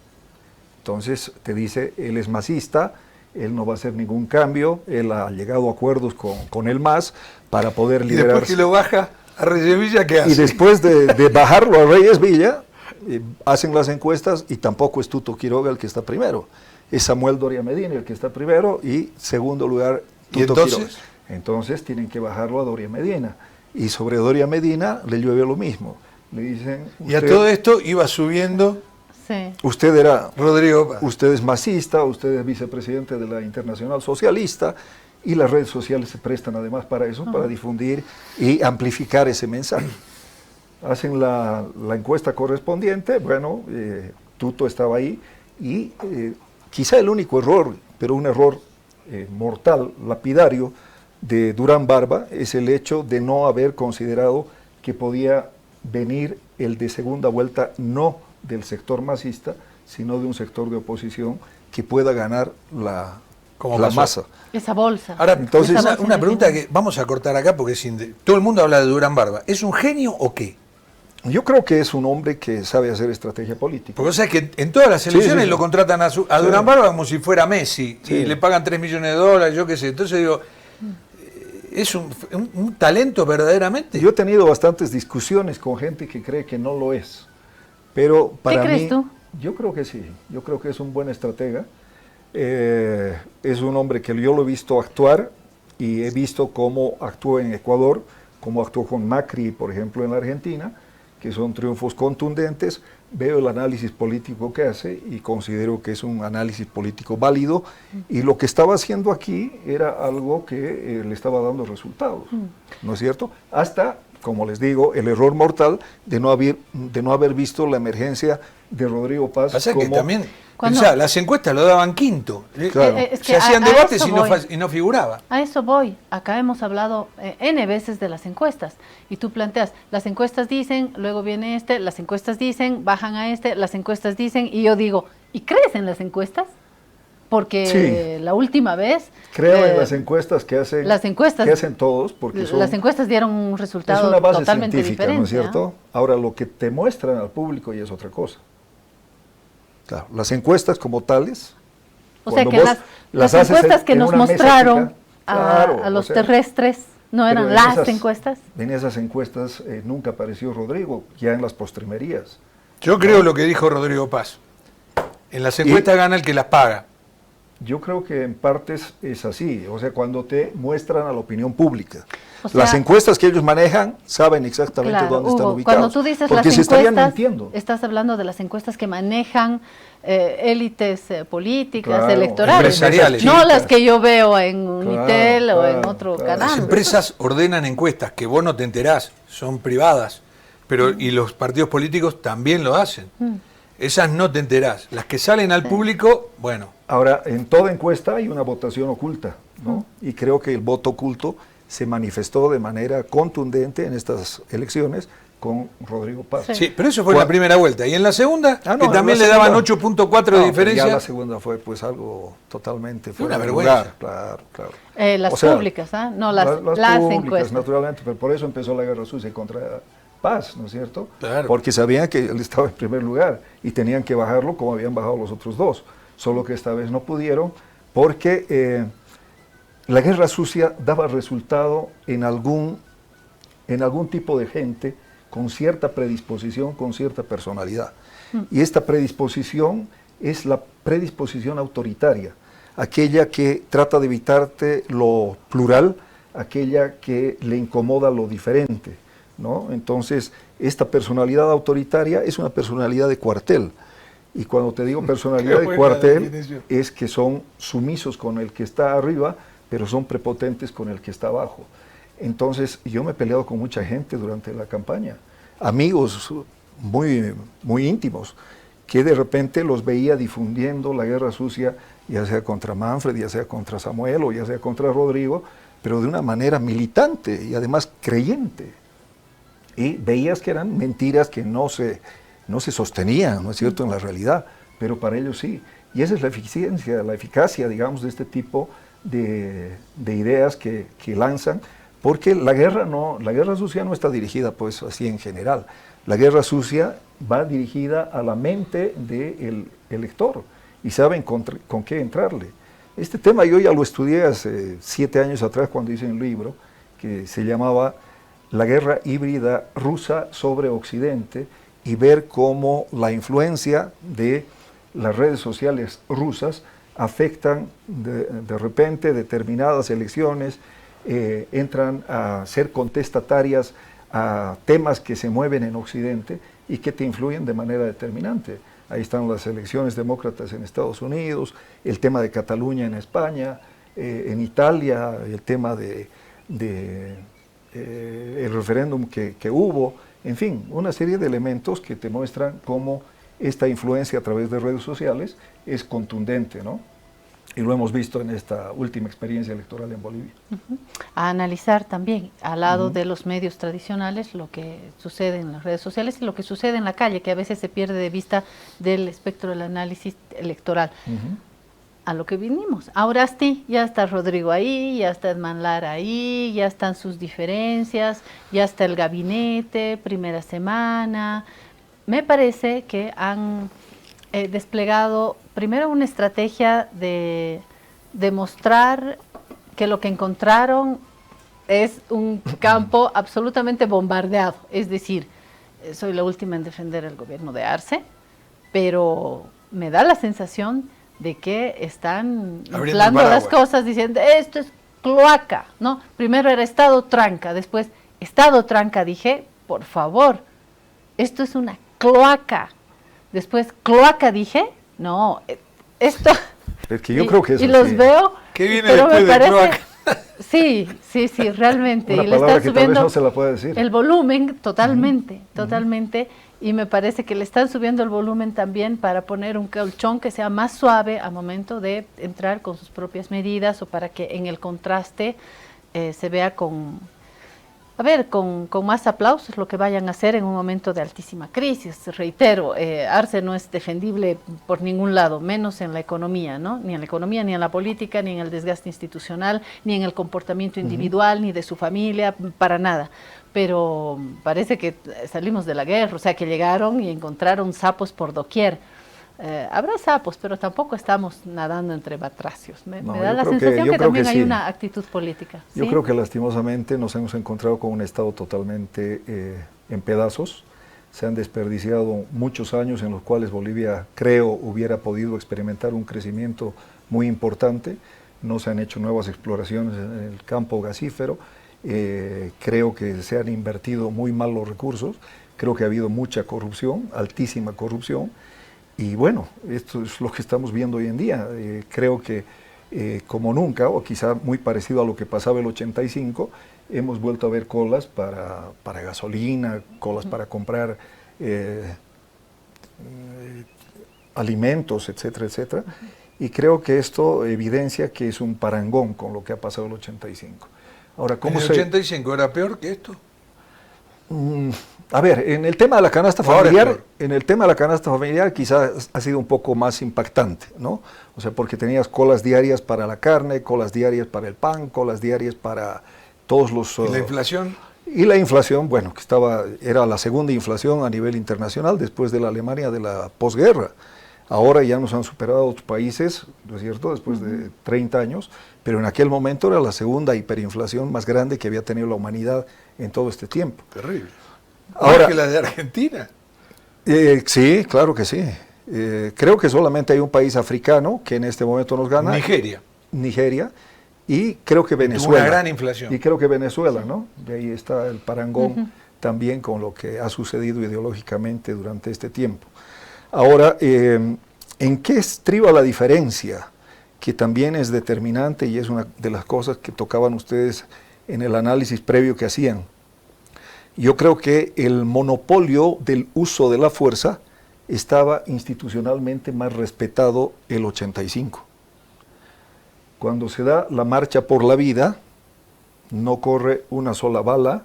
Entonces, te dice, él es masista, él no va a hacer ningún cambio, él ha llegado a acuerdos con el MAS para poder liderar. Y después que lo baja a Reyes Villa, ¿qué hace? Y después de bajarlo a Reyes Villa, hacen las encuestas y tampoco es Tuto Quiroga el que está primero. Es Samuel Doria Medina el que está primero y segundo lugar Tuto Quiroga. Entonces tienen que bajarlo a Doria Medina. Y sobre Doria Medina le llueve lo mismo. Le dicen... Y a todo esto iba subiendo... Sí. Usted era... Rodrigo. Usted es masista, usted es vicepresidente de la Internacional Socialista y las redes sociales se prestan además para eso, para difundir y amplificar ese mensaje. Hacen la encuesta correspondiente, bueno, Tuto estaba ahí y quizá el único error, pero un error mortal, lapidario, de Durán Barba es el hecho de no haber considerado que podía venir el de segunda vuelta no del sector masista, sino de un sector de oposición que pueda ganar la masa. Esa bolsa. Ahora, entonces, una pregunta que vamos a cortar acá porque todo el mundo habla de Durán Barba. ¿Es un genio o qué? Yo creo que es un hombre que sabe hacer estrategia política. Porque o sea que en todas las elecciones sí. lo contratan a Durán Barba como si fuera Messi Sí. y le pagan 3 millones de dólares, yo qué sé. Entonces digo, ¿es un talento verdaderamente? Yo he tenido bastantes discusiones con gente que cree que no lo es. Pero para ¿Qué crees mí, tú? yo creo que sí. Yo creo que es un buen estratega. Es un hombre que yo lo he visto actuar y he visto cómo actuó en Ecuador, cómo actuó con Macri, por ejemplo, en la Argentina, que son triunfos contundentes. Veo el análisis político que hace y considero que es un análisis político válido, y lo que estaba haciendo aquí era algo que le estaba dando resultados, ¿no es cierto? Hasta, como les digo, el error mortal de no haber visto la emergencia de Rodrigo Paz. Pasa que también, Cuando- o sea, las encuestas lo daban quinto. Claro. Es que Se hacían a debates eso y no, voy. y no figuraba. A eso voy. Acá hemos hablado N veces de las encuestas. Y tú planteas, las encuestas dicen, luego viene las encuestas dicen, bajan a las encuestas dicen, y yo digo, ¿y crees en las encuestas? Porque Sí. la última vez... Creo en las encuestas que hacen, las encuestas, que hacen todos, porque son, las encuestas dieron un es resultado una base totalmente científica, diferente. ¿no es cierto? Ahora, lo que te muestran al público ya es otra cosa. Claro, las encuestas como tales, O sea cuando que vos las haces encuestas que en nos una mesa mostraron chica, claro, a los o sea, terrestres no pero eran en las esas- encuestas. En esas encuestas nunca apareció Rodrigo, ya en las postrimerías. Yo creo lo que dijo Rodrigo Paz. En las encuestas gana el que las paga. Yo creo que en partes es así, o sea, cuando te muestran a la opinión pública. O sea, Las encuestas que ellos manejan saben exactamente claro, dónde están Hugo, ubicados. cuando tú dices porque las se estarían encuestas, mintiendo. estás hablando de las encuestas que manejan élites políticas, Claro, electorales, empresariales. no Chicas. las que yo veo en Unitel o en claro, otro claro. Las canal. empresas ordenan encuestas que vos no te enterás, son privadas, pero y los partidos políticos también lo hacen. Esas no te enterás. Las que salen al público, bueno, Ahora, en toda encuesta hay una votación oculta, ¿no? Y creo que el voto oculto se manifestó de manera contundente en estas elecciones con Rodrigo Paz. Sí. sí, pero eso fue en la primera vuelta. Y en la segunda, Ah, no, que en también la le daban segunda- 8.4 de No, pero diferencia. Ya la segunda fue pues algo totalmente fuera Una de vergüenza. lugar, claro, claro. Las O sea, públicas, ¿ah? No las públicas, encuestas. naturalmente, pero por eso empezó la guerra sucia contra Paz, ¿no es cierto? Claro. Porque sabían que él estaba en primer lugar y tenían que bajarlo como habían bajado los otros dos, solo que esta vez no pudieron porque la guerra sucia daba resultado en algún tipo de gente con cierta predisposición, con cierta personalidad. Y esta predisposición es la predisposición autoritaria, aquella que trata de evitarte lo plural, aquella que le incomoda lo diferente, ¿no? Entonces, esta personalidad autoritaria es una personalidad de cuartel. Y cuando te digo personalidad Qué de buena cuartel, definición. es que son sumisos con el que está arriba, pero son prepotentes con el que está abajo. Entonces, yo me he peleado con mucha gente durante la campaña, amigos muy, muy íntimos, que de repente los veía difundiendo la guerra sucia, ya sea contra Manfred, ya sea contra Samuel o ya sea contra Rodrigo, pero de una manera militante y además creyente. Y veías que eran mentiras que no se sostenían, ¿no es cierto?, en la realidad, pero para ellos sí. Y esa es la eficiencia, la eficacia, digamos, de este tipo de ideas que lanzan, porque la guerra sucia no está dirigida pues así en general. La guerra sucia va dirigida a la mente del elector y saben con qué entrarle. Este tema yo ya lo estudié hace 7 años atrás cuando hice un libro que se llamaba La guerra híbrida rusa sobre Occidente, y ver cómo la influencia de las redes sociales rusas afectan de repente determinadas elecciones, entran a ser contestatarias a temas que se mueven en Occidente y que te influyen de manera determinante. Ahí están las elecciones demócratas en Estados Unidos, el tema de Cataluña en España, en Italia, el tema el referéndum que hubo, en fin, una serie de elementos que te muestran cómo esta influencia a través de redes sociales es contundente, ¿no? Y lo hemos visto en esta última experiencia electoral en Bolivia. A analizar también, al lado de los medios tradicionales, lo que sucede en las redes sociales y lo que sucede en la calle, que a veces se pierde de vista del espectro del análisis electoral. a lo que vinimos. Ahora sí, ya está Rodrigo ahí, ya está Edman Lara ahí, ya están sus diferencias, ya está el gabinete, primera semana. Me parece que han desplegado primero una estrategia de demostrar que lo que encontraron es un campo absolutamente bombardeado. Es decir, soy la última en defender el gobierno de Arce, pero me da la sensación de que están inflando las cosas diciendo esto es cloaca, ¿no? Primero era Estado tranca, después Estado tranca, dije, por favor, esto es una cloaca. Después cloaca, dije, no, esto... Es que yo creo que eso y los veo, ¿Qué viene pero después me de parece... cloaca? Sí, realmente. Una Y le palabra están que tal vez subiendo no se la puede decir. el volumen totalmente. Y me parece que le están subiendo el volumen también para poner un colchón que sea más suave al momento de entrar con sus propias medidas o para que en el contraste se vea con más aplausos lo que vayan a hacer en un momento de altísima crisis. Reitero, Arce no es defendible por ningún lado, menos en la economía, ¿no? Ni en la economía, ni en la política, ni en el desgaste institucional, ni en el comportamiento individual, ni de su familia, para nada. Pero parece que salimos de la guerra, o sea, que llegaron y encontraron sapos por doquier. Habrá sapos, pero tampoco estamos nadando entre batracios. Me da la sensación que también hay una actitud política. Yo ¿sí? creo que lastimosamente nos hemos encontrado con un Estado totalmente en pedazos. Se han desperdiciado muchos años en los cuales Bolivia, creo, hubiera podido experimentar un crecimiento muy importante. No se han hecho nuevas exploraciones en el campo gasífero. Creo que se han invertido muy mal los recursos. Creo que ha habido mucha corrupción, altísima corrupción. Y bueno, esto es lo que estamos viendo hoy en día. Creo que como nunca, o quizá muy parecido a lo que pasaba el 85, hemos vuelto a ver colas para gasolina, colas para comprar alimentos, etcétera, etcétera. Y creo que esto evidencia que es un parangón con lo que ha pasado el 85. Ahora, ¿cómo ¿En el 85 era peor que esto? A ver, en el tema de la canasta familiar, quizás ha sido un poco más impactante, ¿no? O sea, porque tenías colas diarias para la carne, colas diarias para el pan, colas diarias para todos los... ¿Y la inflación? Y la inflación, bueno, que era la segunda inflación a nivel internacional después de la Alemania de la posguerra. Ahora ya nos han superado otros países, ¿no es cierto?, después de 30 años, pero en aquel momento era la segunda hiperinflación más grande que había tenido la humanidad en todo este tiempo. Terrible. Ahora, que la de Argentina. Sí, claro que sí. Creo que solamente hay un país africano que en este momento nos gana. Nigeria. Y creo que Venezuela. Una gran inflación. Y creo que Venezuela, ¿no? De ahí está el parangón también con lo que ha sucedido ideológicamente durante este tiempo. Ahora, ¿en qué estriba la diferencia? Que también es determinante y es una de las cosas que tocaban ustedes en el análisis previo que hacían. Yo creo que el monopolio del uso de la fuerza estaba institucionalmente más respetado el 85. Cuando se da la marcha por la vida, no corre una sola bala,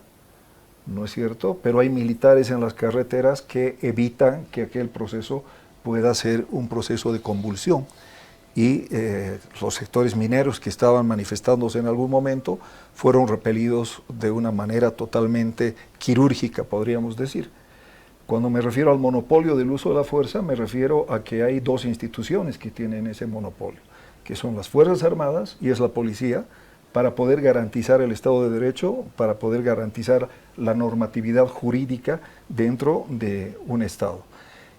¿no es cierto? Pero hay militares en las carreteras que evitan que aquel proceso pueda ser un proceso de convulsión. Y los sectores mineros que estaban manifestándose en algún momento fueron repelidos de una manera totalmente quirúrgica, podríamos decir. Cuando me refiero al monopolio del uso de la fuerza, me refiero a que hay dos instituciones que tienen ese monopolio, que son las Fuerzas Armadas y es la policía, para poder garantizar el Estado de Derecho, para poder garantizar la normatividad jurídica dentro de un Estado.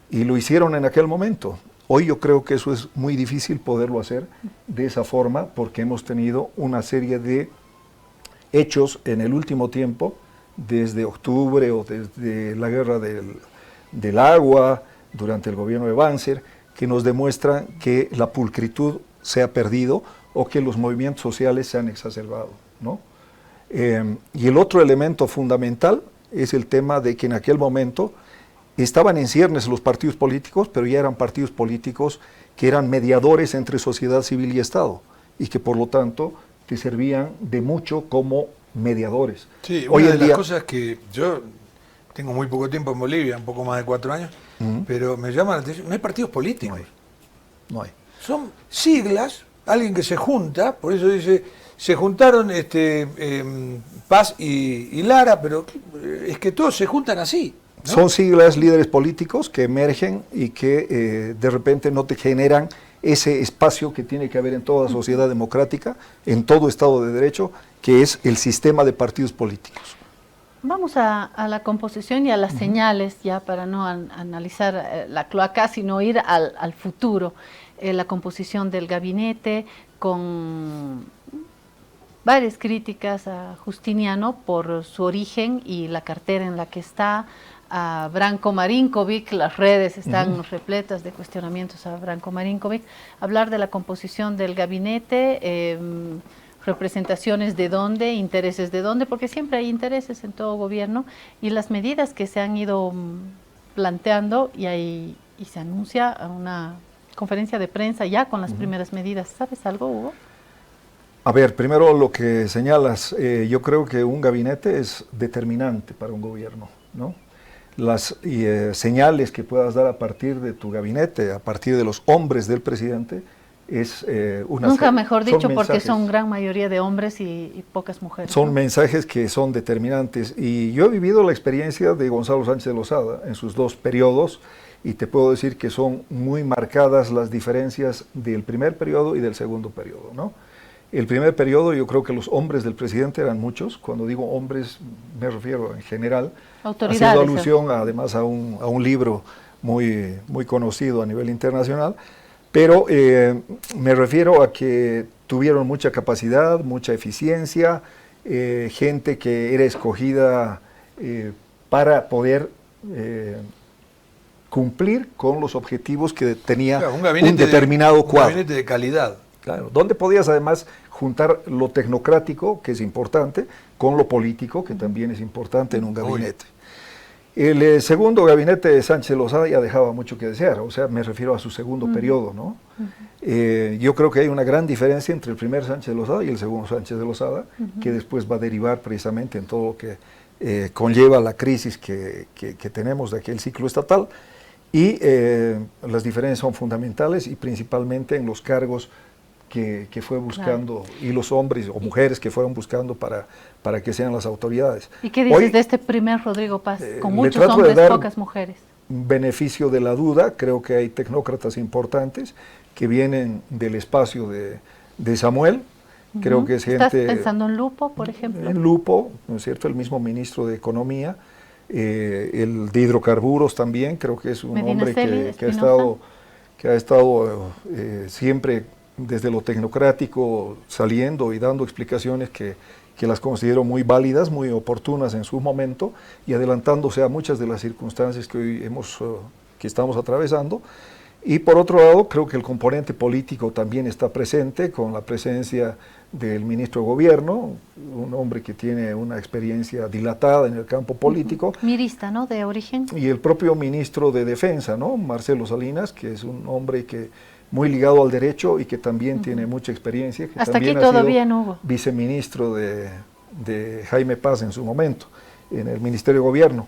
Y lo hicieron en aquel momento. Hoy yo creo que eso es muy difícil poderlo hacer de esa forma porque hemos tenido una serie de hechos en el último tiempo, desde octubre o desde la guerra del agua, durante el gobierno de Banzer, que nos demuestran que la pulcritud se ha perdido o que los movimientos sociales se han exacerbado, ¿no? Y el otro elemento fundamental es el tema de que en aquel momento estaban en ciernes los partidos políticos, pero ya eran partidos políticos que eran mediadores entre sociedad civil y Estado, y que por lo tanto te servían de mucho como mediadores. Sí, una de las cosas que yo tengo muy poco tiempo en Bolivia, un poco más de 4 años, pero me llama la atención, no hay partidos políticos. No hay. O son siglas, alguien que se junta, por eso dice, se juntaron Paz y Lara, pero es que todos se juntan así, ¿no? Son siglas, líderes políticos que emergen y que de repente no te generan ese espacio que tiene que haber en toda sociedad democrática, en todo Estado de Derecho, que es el sistema de partidos políticos. Vamos a la composición y a las señales, ya para no analizar la cloaca, sino ir al futuro. La composición del gabinete, con varias críticas a Justiniano por su origen y la cartera en la que está, a Branko Marinkovic, las redes están repletas de cuestionamientos a Branko Marinkovic. Hablar de la composición del gabinete, representaciones de dónde, intereses de dónde, porque siempre hay intereses en todo gobierno, y las medidas que se han ido planteando, y se anuncia una conferencia de prensa ya con las primeras medidas. ¿Sabes algo, Hugo? A ver, primero lo que señalas, yo creo que un gabinete es determinante para un gobierno, ¿no? Las señales que puedas dar a partir de tu gabinete, a partir de los hombres del presidente, es nunca mejor dicho, porque son gran mayoría de hombres y pocas mujeres. Son ¿no? mensajes que son determinantes, y yo he vivido la experiencia de Gonzalo Sánchez de Lozada en sus 2 periodos, y te puedo decir que son muy marcadas las diferencias del primer periodo y del segundo periodo, ¿no? El primer periodo, yo creo que los hombres del presidente eran muchos. Cuando digo hombres me refiero en general, haciendo alusión además a un libro muy conocido a nivel internacional, pero me refiero a que tuvieron mucha capacidad, mucha eficiencia, gente que era escogida para poder cumplir con los objetivos que tenía, claro, un determinado cuadro. Un gabinete de calidad. Claro, donde podías además juntar lo tecnocrático, que es importante, con lo político, que también es importante en un gabinete. El segundo gabinete de Sánchez Lozada ya dejaba mucho que desear, o sea, me refiero a su segundo periodo, ¿no? Yo creo que hay una gran diferencia entre el primer Sánchez de Lozada y el segundo Sánchez de Lozada, que después va a derivar precisamente en todo lo que conlleva la crisis que tenemos de aquel ciclo estatal, y las diferencias son fundamentales, y principalmente en los cargos que fue buscando, claro, y los hombres o mujeres que fueron buscando para que sean las autoridades. ¿Y qué dices de este primer Rodrigo Paz, con muchos hombres, pocas mujeres? Beneficio de la duda, creo que hay tecnócratas importantes que vienen del espacio de Samuel, creo que es gente... ¿Estás pensando en Lupo, por ejemplo? En Lupo, ¿no es cierto?, el mismo ministro de Economía, el de Hidrocarburos también, creo que es un hombre que ha estado siempre desde lo tecnocrático saliendo y dando explicaciones que las considero muy válidas, muy oportunas en su momento, y adelantándose a muchas de las circunstancias que hoy que estamos atravesando. Y por otro lado, creo que el componente político también está presente, con la presencia del ministro de Gobierno, un hombre que tiene una experiencia dilatada en el campo político. Mirista, ¿no?, de origen. Y el propio ministro de Defensa, ¿no?, Marcelo Salinas, que es un hombre que muy ligado al derecho y que también tiene mucha experiencia, que hasta también aquí ha todo sido bien, Hugo. Viceministro de Jaime Paz en su momento, en el Ministerio de Gobierno.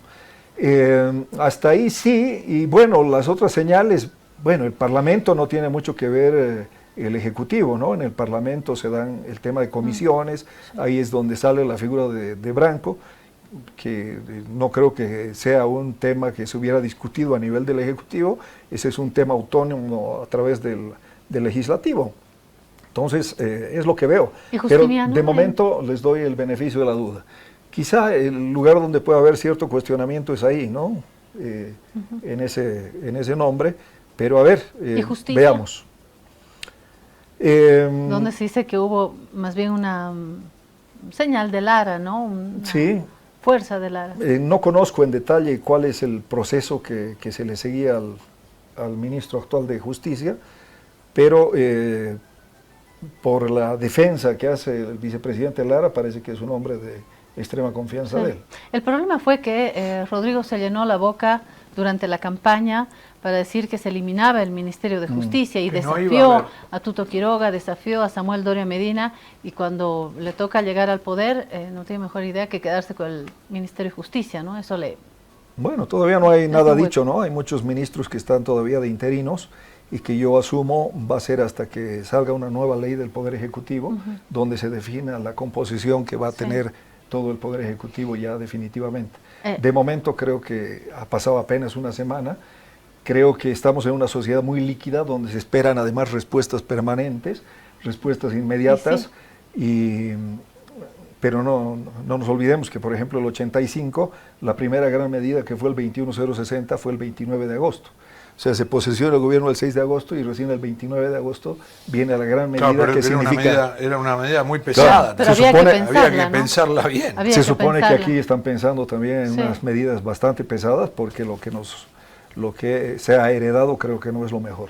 Hasta ahí sí, y bueno, las otras señales, bueno, el Parlamento no tiene mucho que ver el Ejecutivo, ¿no? En el Parlamento se dan el tema de comisiones, ahí es donde sale la figura de Branco, que no creo que sea un tema que se hubiera discutido a nivel del Ejecutivo, ese es un tema autónomo a través del Legislativo. Entonces, es lo que veo. Pero de momento les doy el beneficio de la duda. Quizá el lugar donde puede haber cierto cuestionamiento es ahí, ¿no? En ese nombre, pero a ver, veamos. Donde se dice que hubo más bien una señal de Lara, ¿no? Sí. Fuerza de Lara. No conozco en detalle cuál es el proceso que se le seguía al ministro actual de Justicia, pero por la defensa que hace el vicepresidente Lara, parece que es un hombre de extrema confianza de él. El problema fue que Rodrigo se llenó la boca durante la campaña para decir que se eliminaba el Ministerio de Justicia y desafió a Tuto Quiroga, desafió a Samuel Doria Medina, y cuando le toca llegar al poder no tiene mejor idea que quedarse con el Ministerio de Justicia, ¿no? Eso le... Bueno, todavía no hay nada dicho, ¿no? Hay muchos ministros que están todavía de interinos y que yo asumo va a ser hasta que salga una nueva ley del Poder Ejecutivo, donde se defina la composición que va a tener todo el Poder Ejecutivo ya definitivamente. De momento creo que ha pasado apenas una semana. Creo que estamos en una sociedad muy líquida donde se esperan además respuestas permanentes, respuestas inmediatas, pero no nos olvidemos que, por ejemplo, el 85, la primera gran medida que fue el 21060 fue el 29 de agosto. O sea, se posesiona el gobierno el 6 de agosto y recién el 29 de agosto viene la gran medida que significa... Era una medida muy pesada. Pero había que pensarla bien. Se supone que aquí están pensando también en unas medidas bastante pesadas porque lo que se ha heredado creo que no es lo mejor.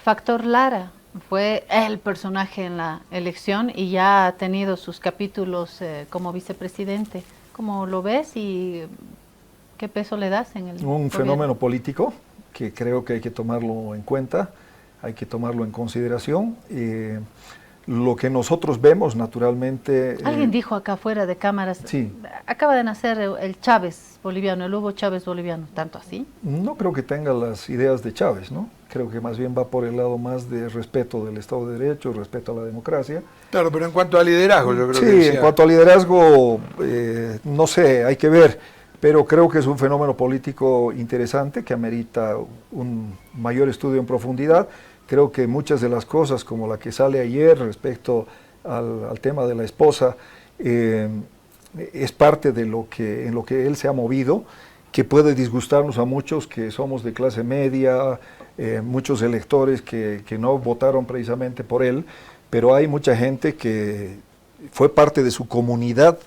Factor Lara fue el personaje en la elección y ya ha tenido sus capítulos como vicepresidente. ¿Cómo lo ves y qué peso le das en el gobierno? Fenómeno político que creo que hay que tomarlo en cuenta, hay que tomarlo en consideración. Lo que nosotros vemos naturalmente... Alguien dijo acá fuera de cámaras, acaba de nacer el Chávez boliviano, el Hugo Chávez boliviano, ¿tanto así? No creo que tenga las ideas de Chávez, ¿no? Creo que más bien va por el lado más de respeto del Estado de Derecho, respeto a la democracia. Claro, pero en cuanto a liderazgo, yo creo que... Sí, en cuanto a liderazgo, no sé, hay que ver, pero creo que es un fenómeno político interesante que amerita un mayor estudio en profundidad. Creo que muchas de las cosas, como la que sale ayer respecto al tema de la esposa, es parte de en lo que él se ha movido, que puede disgustarnos a muchos que somos de clase media, muchos electores que no votaron precisamente por él, pero hay mucha gente que fue parte de su comunidad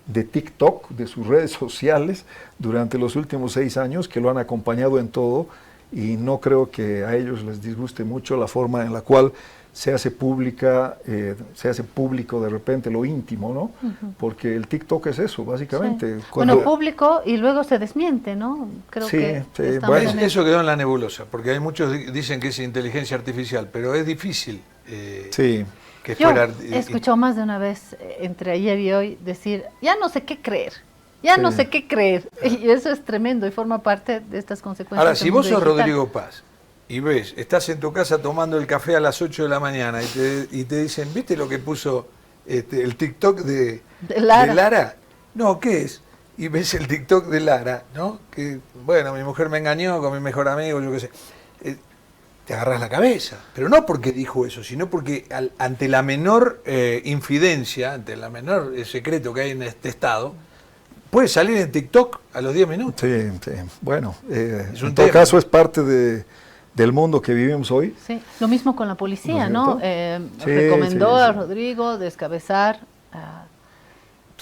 de TikTok, de sus redes sociales, durante los últimos 6 años, que lo han acompañado en todo, y no creo que a ellos les disguste mucho la forma en la cual se hace público de repente lo íntimo, ¿no? Porque el TikTok es eso, básicamente. Bueno, público y luego se desmiente, ¿no? Creo que bueno, eso quedó en la nebulosa, porque hay muchos dicen que es inteligencia artificial, pero es difícil que fuera... He escuchado más de una vez, entre ayer y hoy, decir, ya no sé qué creer. Ya no sé qué creer, y eso es tremendo y forma parte de estas consecuencias. Ahora, si vos sos Rodrigo Paz y ves, estás en tu casa tomando el café a las 8 de la mañana y te dicen, ¿viste lo que puso el TikTok de Lara? No, ¿qué es? Y ves el TikTok de Lara, ¿no? Que, bueno, mi mujer me engañó con mi mejor amigo, yo qué sé. Te agarras la cabeza, pero no porque dijo eso, sino porque ante la menor infidencia, ante la menor secreto que hay en este estado, puede salir en TikTok a los 10 minutos. Sí. Bueno, en todo caso es parte del mundo que vivimos hoy. Sí, lo mismo con la policía, ¿no? Recomendó a Rodrigo descabezar a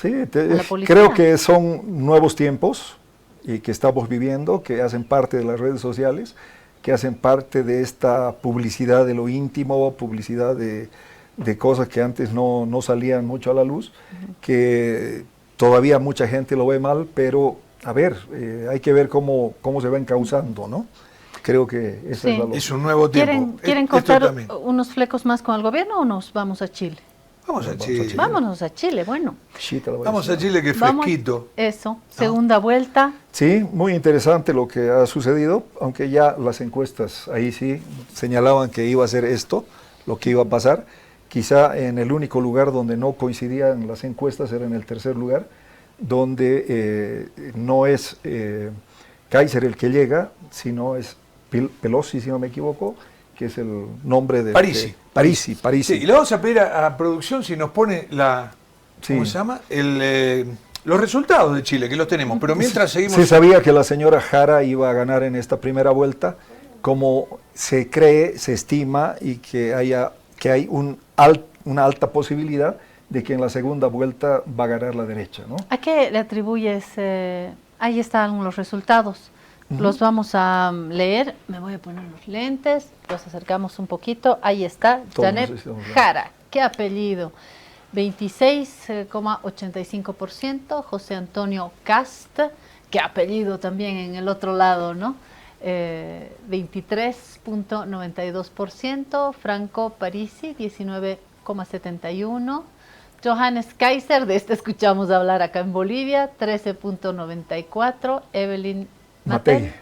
la policía. Creo que son nuevos tiempos y que estamos viviendo, que hacen parte de las redes sociales, que hacen parte de esta publicidad de lo íntimo, publicidad de cosas que antes no salían mucho a la luz, que todavía mucha gente lo ve mal, pero a ver, hay que ver cómo se va encauzando, ¿no? Creo que esa es la lógica. Es un nuevo tiempo. ¿Quieren cortar unos flecos más con el gobierno o nos vamos a Chile? Vamos a Chile. Vámonos a Chile, bueno. Vamos a Chile, que es fresquito. Segunda vuelta. Sí, muy interesante lo que ha sucedido, aunque ya las encuestas ahí sí señalaban que iba a ser esto, lo que iba a pasar. Quizá en el único lugar donde no coincidían las encuestas era en el tercer lugar, donde no es Kaiser el que llega, sino es Pelosi, si no me equivoco, que es el nombre de... Parisi. Parisi. Y le vamos a pedir a producción si nos pone ¿cómo se llama? Los resultados de Chile, que los tenemos, pero mientras seguimos... Se sabía que la señora Jara iba a ganar en esta primera vuelta, como se cree, se estima, y que hay una alta posibilidad de que en la segunda vuelta va a ganar la derecha, ¿no? ¿A qué le atribuyes? Ahí están los resultados. Los vamos a leer. Me voy a poner los lentes, los acercamos un poquito. Ahí está, Janet Jara. ¿Qué apellido? 26,85%. José Antonio Cast. ¿Qué apellido también en el otro lado, ¿no? 23,92%. Franco Parisi, 19,71%. Johannes Kaiser, de este escuchamos hablar acá en Bolivia, 13,94%. Evelyn Matei,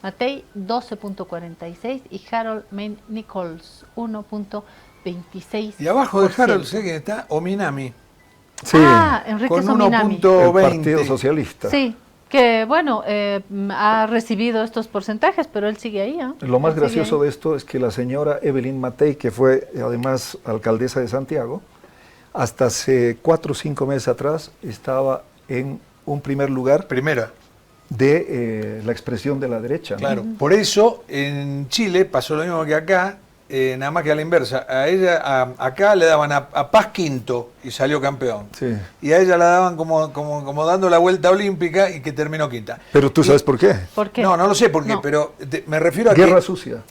Matei 12.46 y Harold Main Nichols 1.26. Y abajo de Harold, sé que está Ominami. Sí, Enrique con Sominami. 1.20. el Partido Socialista. Sí, que bueno, ha recibido estos porcentajes, pero él sigue ahí. Lo más Él sigue gracioso ahí. de esto es que la señora Evelyn Matei, que fue además alcaldesa de Santiago, hasta hace 4 o 5 meses atrás estaba en un primer lugar Primera. de la expresión de la derecha, ¿no? Claro, por eso en Chile pasó lo mismo que acá, nada más que a la inversa. A ella, acá le daban a Paz quinto y salió campeón. Sí. Y a ella la daban como dando la vuelta olímpica y que terminó quinta. Pero tú sabes por qué. ¿Por qué? No, no lo sé por qué, No. pero me refiero a Guerra que sucia.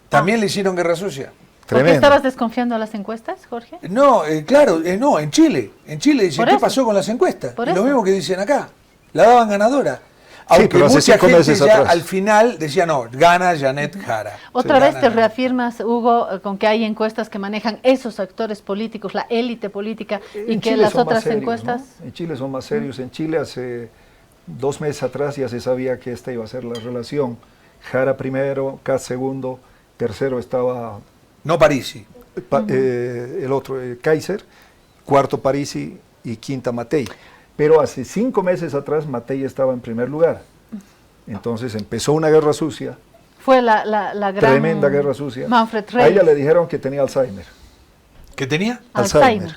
también le hicieron guerra sucia. ¿Por qué Tremendo. estabas desconfiando a las encuestas, Jorge? No, claro, no, en Chile. En Chile dicen, Por ¿qué eso. pasó con las encuestas? Por Y lo eso. mismo que dicen acá. La daban ganadora. Aunque pero hace mucha 5 gente meses ya atrás. al final decía, no, gana Janet Jara. Otra vez Gana- te reafirmas, Hugo, con que hay encuestas que manejan esos actores políticos, la élite política, y En que Chile las son más otras serios, encuestas... ¿no? En Chile son más serios. En Chile hace 2 meses atrás ya se sabía que esta iba a ser la relación. Jara primero, Kass segundo, tercero estaba No Parisi. el otro, Kaiser, cuarto Parisi y quinta Matei. Pero hace 5 meses atrás Matei estaba en primer lugar. Entonces empezó una guerra sucia, Fue la gran... tremenda guerra sucia. Manfred A ella Reyes. le dijeron que tenía Alzheimer. ¿Qué tenía? Alzheimer.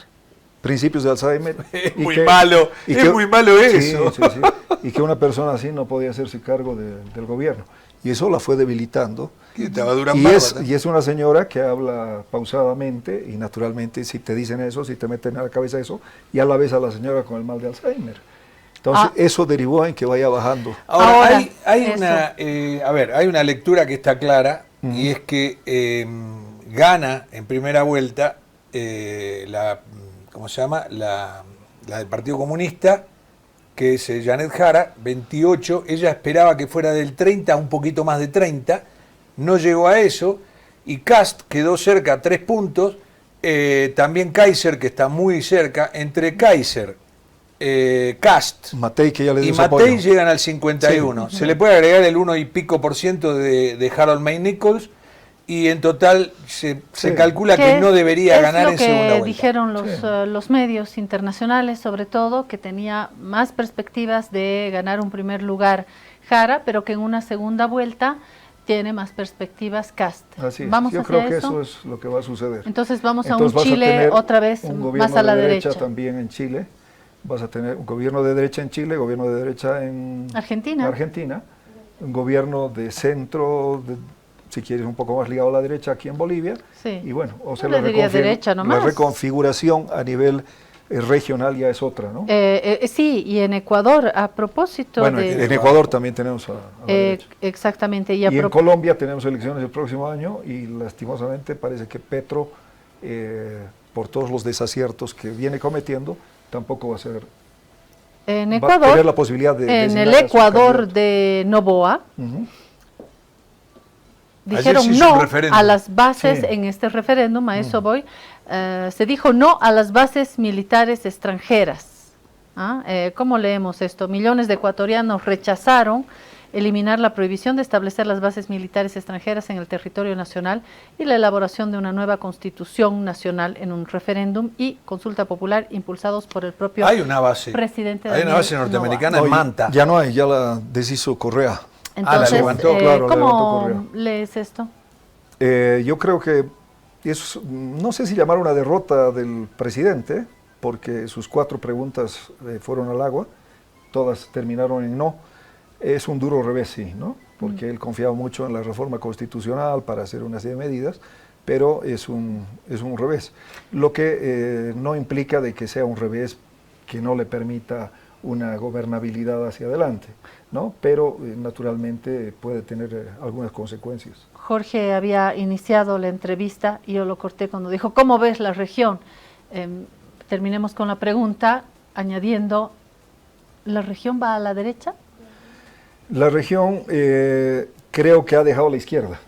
Principios de Alzheimer. Es y muy malo, y es muy malo Sí, eso. sí, sí. Y que una persona así no podía hacerse cargo del gobierno. Y eso la fue debilitando. ¿Qué estaba durando Y bárbara? es una señora que habla pausadamente y naturalmente si te dicen eso, si te meten a la cabeza eso, ya la ves a la señora con el mal de Alzheimer. Entonces eso derivó en que vaya bajando. Ahora, Ahora, hay eso. una, hay una lectura que está clara y es que gana en primera vuelta ¿cómo se llama? La del Partido Comunista, que es Janet Jara, 28. Ella esperaba que fuera del 30 a un poquito más de 30, no llegó a eso, y Kast quedó cerca a 3 puntos. También Kaiser, que está muy cerca, entre Kaiser, Kast Matei, que ya le dio y su Matei apoyo. llegan al 51. Se le puede agregar el 1 y pico por ciento de Harold May Nichols y en total se calcula que no debería ganar en segunda Es lo vuelta. que dijeron los medios internacionales, sobre todo, que tenía más perspectivas de ganar un primer lugar Jara, pero que en una segunda vuelta tiene más perspectivas Kast. Así es. Vamos Yo hacia creo que eso. eso es lo que va a suceder. Entonces vamos a Entonces un vas Chile tener otra vez un gobierno más a la de derecha. también en Chile. Vas a tener un gobierno de derecha en Chile, gobierno de derecha en Argentina. Un gobierno de centro, si quieres un poco más ligado a la derecha aquí en Bolivia. Sí. Y bueno, o sea, Yo le diría derecha la nomás. reconfiguración a nivel regional ya es otra, ¿no? Sí, y en Ecuador, a propósito Bueno, de... en Ecuador también tenemos a la derecha. Exactamente. Y en Colombia tenemos elecciones el próximo año y lastimosamente parece que Petro, por todos los desaciertos que viene cometiendo, tampoco va a ser... En va a Ecuador, tener la posibilidad de en designar el a su Ecuador candidato. de Noboa, Ujú. dijeron Ayer se hizo un no referéndum. a las bases Sí. en este referéndum, a eso voy, se dijo no a las bases militares extranjeras. ¿Cómo leemos esto? Millones de ecuatorianos rechazaron eliminar la prohibición de establecer las bases militares extranjeras en el territorio nacional y la elaboración de una nueva constitución nacional en un referéndum y consulta popular impulsados por el propio Hay una base. presidente Hay una Daniel base norteamericana No, en Manta. Ya no hay, ya la deshizo Correa. Entonces, la levantó, claro, la levantó ¿cómo Correa. lees esto? Yo creo que no sé si llamar una derrota del presidente, porque sus 4 preguntas fueron al agua, todas terminaron en no. Es un duro revés, sí, ¿no? Porque él confiaba mucho en la reforma constitucional para hacer una serie de medidas, pero es un revés. Lo que no implica de que sea un revés que no le permita una gobernabilidad hacia adelante, ¿no? Pero naturalmente puede tener algunas consecuencias. Jorge había iniciado la entrevista y yo lo corté cuando dijo, ¿cómo ves la región? Terminemos con la pregunta añadiendo, ¿la región va a la derecha? La región creo que ha dejado la izquierda.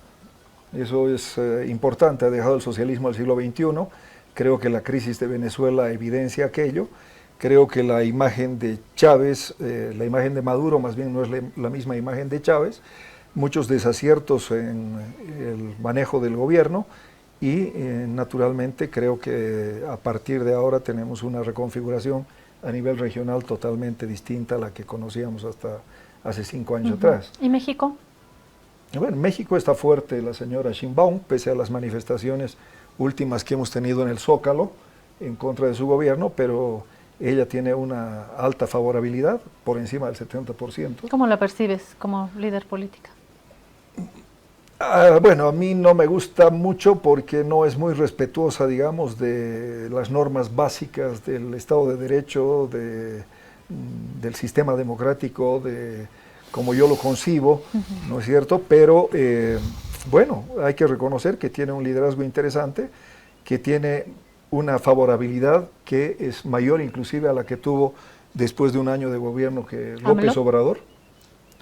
Eso es importante, ha dejado el socialismo del siglo XXI. Creo que la crisis de Venezuela evidencia aquello. Creo que la imagen de Chávez, la imagen de Maduro más bien no es la misma imagen de Chávez. muchos desaciertos en el manejo del gobierno y naturalmente creo que a partir de ahora tenemos una reconfiguración a nivel regional totalmente distinta a la que conocíamos hasta hace 5 años atrás. ¿Y México? Bueno, México está fuerte la señora Sheinbaum, pese a las manifestaciones últimas que hemos tenido en el Zócalo en contra de su gobierno, pero ella tiene una alta favorabilidad, por encima del 70%. ¿Cómo la percibes como líder política? Bueno, a mí no me gusta mucho porque no es muy respetuosa, digamos, de las normas básicas del Estado de Derecho, del sistema democrático, como yo lo concibo, ¿no es cierto? Pero, bueno, hay que reconocer que tiene un liderazgo interesante, que tiene una favorabilidad que es mayor inclusive a la que tuvo después de un año de gobierno que López Obrador,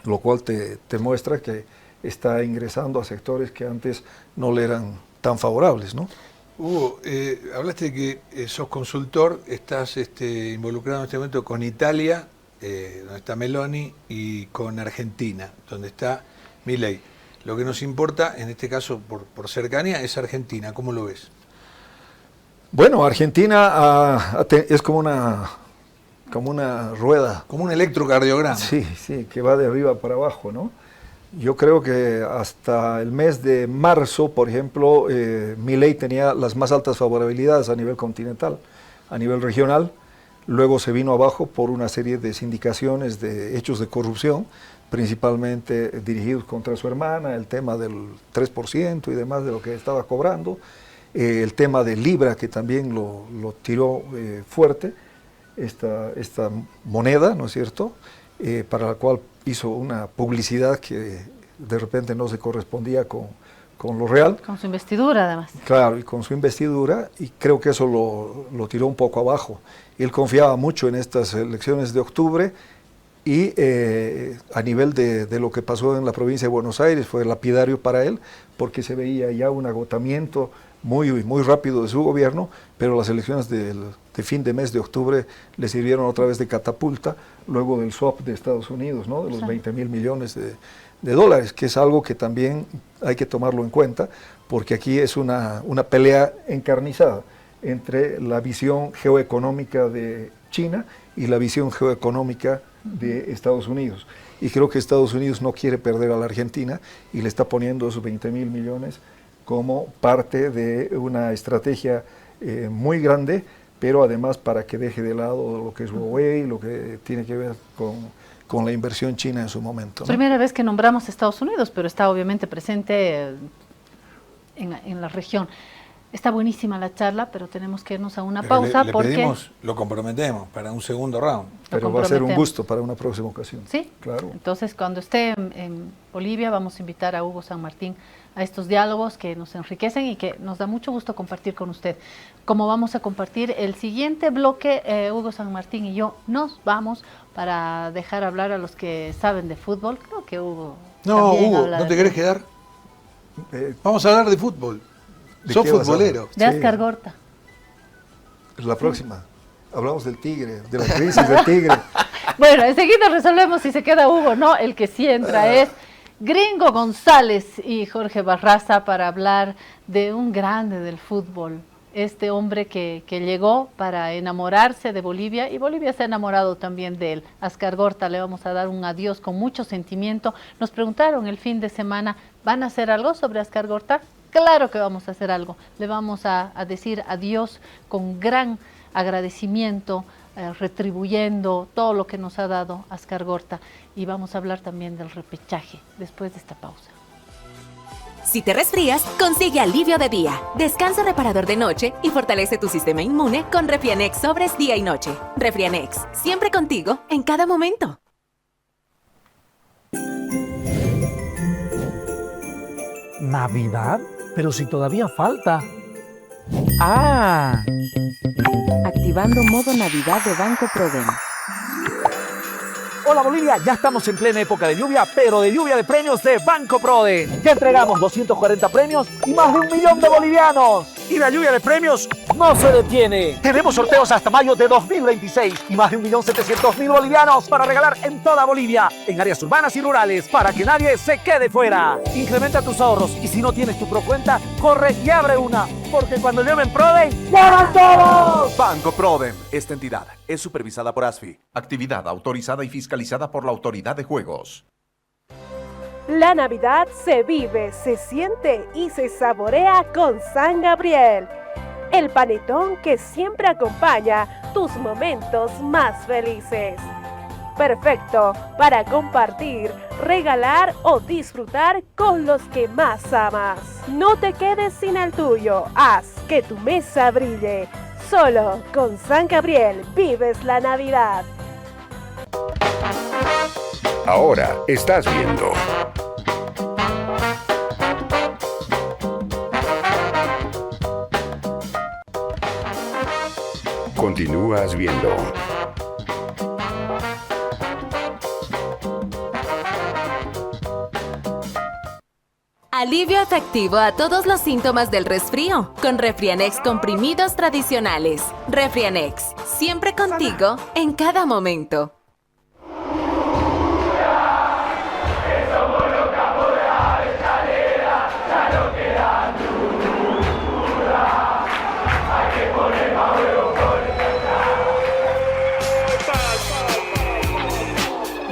lo cual te muestra que está ingresando a sectores que antes no le eran tan favorables, ¿no? Hugo, hablaste de que sos consultor, estás involucrado en este momento con Italia, donde está Meloni, y con Argentina, donde está Milei. Lo que nos importa, en este caso por cercanía, es Argentina. ¿Cómo lo ves? Bueno, Argentina es como una rueda. Como un electrocardiograma. Sí, sí, que va de arriba para abajo, ¿no? Yo creo que hasta el mes de marzo, por ejemplo, Milei tenía las más altas favorabilidades a nivel continental, a nivel regional. Luego se vino abajo por una serie de sindicaciones de hechos de corrupción, principalmente dirigidos contra su hermana, el tema del 3% y demás de lo que estaba cobrando, el tema de Libra, que también lo tiró fuerte, esta moneda, ¿no es cierto?, para la cual hizo una publicidad que de repente no se correspondía con lo real. Con su investidura, además. Claro, y con su investidura, y creo que eso lo tiró un poco abajo. Él confiaba mucho en estas elecciones de octubre y a nivel de lo que pasó en la provincia de Buenos Aires fue lapidario para él, porque se veía ya un agotamiento muy rápido de su gobierno, pero las elecciones de fin de mes de octubre le sirvieron otra vez de catapulta, luego del swap de Estados Unidos, ¿no?, de los 20.000 millones de dólares, que es algo que también hay que tomarlo en cuenta, porque aquí es una pelea encarnizada entre la visión geoeconómica de China y la visión geoeconómica de Estados Unidos. Y creo que Estados Unidos no quiere perder a la Argentina y le está poniendo esos 20.000 millones como parte de una estrategia muy grande, pero además para que deje de lado lo que es Huawei, lo que tiene que ver con la inversión china en su momento, ¿no? Primera vez que nombramos a Estados Unidos, pero está obviamente presente en la región. Está buenísima la charla, pero tenemos que irnos a una pausa le porque... pedimos, lo comprometemos para un segundo round. Pero va a ser un gusto para una próxima ocasión. Sí, claro. Entonces cuando esté en Bolivia vamos a invitar a Hugo San Martín a estos diálogos que nos enriquecen y que nos da mucho gusto compartir con usted. Como vamos a compartir el siguiente bloque, Hugo San Martín y yo nos vamos para dejar hablar a los que saben de fútbol. Creo que Hugo... No, Hugo, ¿no te querés quedar? Vamos a hablar de fútbol. Sos futbolero. De Ascar Gorta. La próxima. Hablamos del Tigre, de la crisis del Tigre. Bueno, enseguida resolvemos si se queda Hugo, ¿no? El que sí entra es Gringo González y Jorge Barraza para hablar de un grande del fútbol. Este hombre que llegó para enamorarse de Bolivia y Bolivia se ha enamorado también de él. Ascar Gorta, le vamos a dar un adiós con mucho sentimiento. Nos preguntaron el fin de semana, ¿van a hacer algo sobre Ascar Gorta? Claro que vamos a hacer algo. Le vamos a decir adiós con gran agradecimiento, retribuyendo todo lo que nos ha dado Ascar Gorta. Y vamos a hablar también del repechaje después de esta pausa. Si te resfrías, consigue alivio de día, descanso reparador de noche y fortalece tu sistema inmune con Refrianex sobres día y noche. Refrianex, siempre contigo, en cada momento. ¿Navidad? Pero si todavía falta. ¡Ah! Activando modo Navidad de Banco Proden. Hola Bolivia, ya estamos en plena época de lluvia, pero de lluvia de premios de Banco Prode. Ya entregamos 240 premios y más de 1 millón de bolivianos. Y la lluvia de premios no se detiene. Tenemos sorteos hasta mayo de 2026 y más de 1.700.000 bolivianos para regalar en toda Bolivia, en áreas urbanas y rurales, para que nadie se quede fuera. Incrementa tus ahorros y si no tienes tu Procuenta, corre y abre una, porque cuando llamen Prodem, ¡llaman todos! Banco Prodem. Esta entidad es supervisada por ASFI. Actividad autorizada y fiscalizada por la Autoridad de Juegos. La Navidad se vive, se siente y se saborea con San Gabriel, el panetón que siempre acompaña tus momentos más felices. Perfecto para compartir, regalar o disfrutar con los que más amas. No te quedes sin el tuyo, haz que tu mesa brille. Solo con San Gabriel vives la Navidad. Ahora estás viendo. Continúas viendo. Alivio efectivo a todos los síntomas del resfrío con Refrianex comprimidos tradicionales. Refrianex, siempre contigo en cada momento.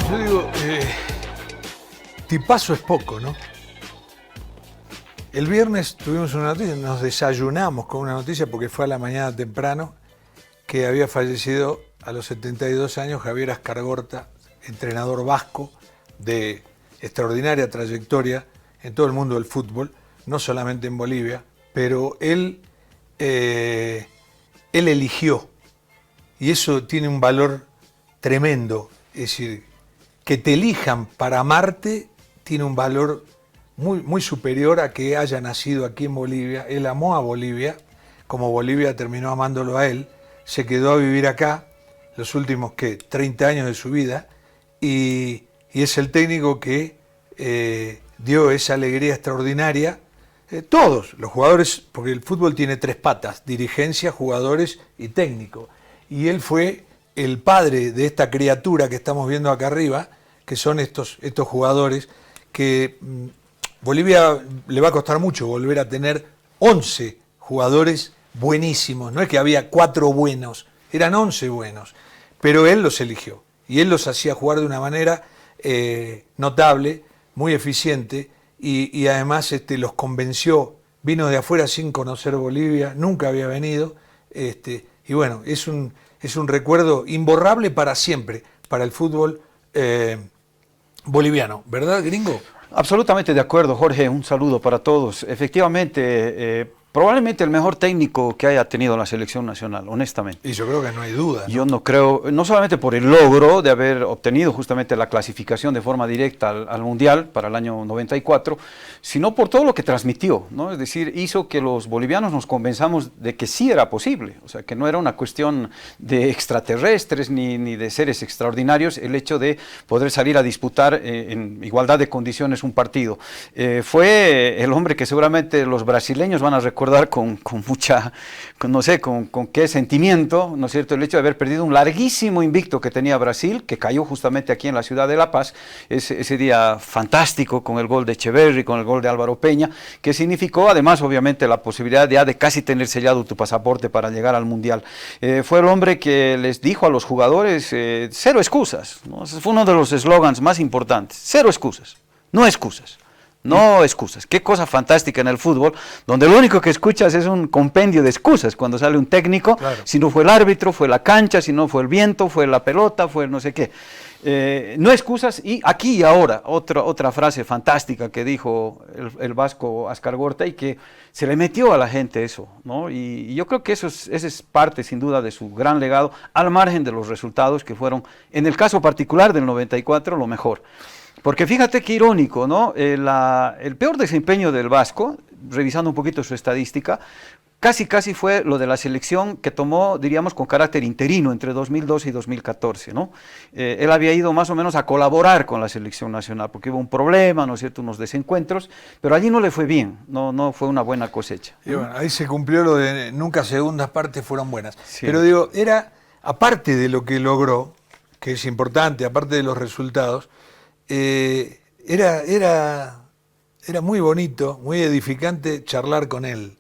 Yo digo, tipazo es poco, ¿no? El viernes tuvimos una noticia, nos desayunamos con una noticia porque fue a la mañana temprano que había fallecido a los 72 años Javier Ascargorta, entrenador vasco de extraordinaria trayectoria en todo el mundo del fútbol, no solamente en Bolivia, pero él eligió, y eso tiene un valor tremendo, es decir, que te elijan para amarte tiene un valor muy superior a que haya nacido aquí en Bolivia. Él amó a Bolivia, como Bolivia terminó amándolo a él, se quedó a vivir acá los últimos 30 años de su vida y es el técnico que dio esa alegría extraordinaria. Todos los jugadores, porque el fútbol tiene 3 patas, dirigencia, jugadores y técnico. Y él fue el padre de esta criatura que estamos viendo acá arriba, que son estos jugadores que Bolivia le va a costar mucho volver a tener 11 jugadores buenísimos. No es que había 4 buenos, eran 11 buenos. Pero él los eligió y él los hacía jugar de una manera notable, muy eficiente y además los convenció. Vino de afuera sin conocer Bolivia, nunca había venido. Y bueno, es un recuerdo imborrable para siempre, para el fútbol boliviano. ¿Verdad, gringo? Absolutamente de acuerdo, Jorge, un saludo para todos. Efectivamente, probablemente el mejor técnico que haya tenido la selección nacional, honestamente. Y yo creo que no hay duda, ¿no? Yo no creo, no solamente por el logro de haber obtenido justamente la clasificación de forma directa al Mundial para el año 94, sino por todo lo que transmitió, ¿no? Es decir, hizo que los bolivianos nos convenzamos de que sí era posible, o sea, que no era una cuestión de extraterrestres ni de seres extraordinarios el hecho de poder salir a disputar en igualdad de condiciones un partido. Fue el hombre que seguramente los brasileños van a recordar con mucha, no sé, con qué sentimiento, ¿no es cierto?, el hecho de haber perdido un larguísimo invicto que tenía Brasil, que cayó justamente aquí en la ciudad de La Paz, ese día fantástico con el gol de Echeverri, con el gol de Álvaro Peña, que significó además obviamente la posibilidad ya de casi tener sellado tu pasaporte para llegar al Mundial. Fue el hombre que les dijo a los jugadores, cero excusas, ¿no? Ese fue uno de los eslogans más importantes, cero excusas, no excusas. No excusas. Qué cosa fantástica en el fútbol, donde lo único que escuchas es un compendio de excusas cuando sale un técnico, claro. Si no fue el árbitro, fue la cancha, si no fue el viento, fue la pelota, fue no sé qué. No excusas, y aquí y ahora, otra frase fantástica que dijo el vasco Ascargorta y que se le metió a la gente eso, ¿no? Y yo creo que esa es parte sin duda de su gran legado, al margen de los resultados que fueron, en el caso particular del 94, lo mejor. Porque fíjate qué irónico, ¿no? El peor desempeño del Vasco revisando un poquito su estadística, casi fue lo de la selección que tomó, diríamos, con carácter interino entre 2012 y 2014, ¿no? Él había ido más o menos a colaborar con la selección nacional, porque hubo un problema, ¿no es cierto?, unos desencuentros, pero allí no le fue bien, no fue una buena cosecha. Y bueno, ahí se cumplió lo de nunca segundas partes fueron buenas. Sí. Pero digo, aparte de lo que logró, que es importante, aparte de los resultados, era muy bonito, muy edificante charlar con él.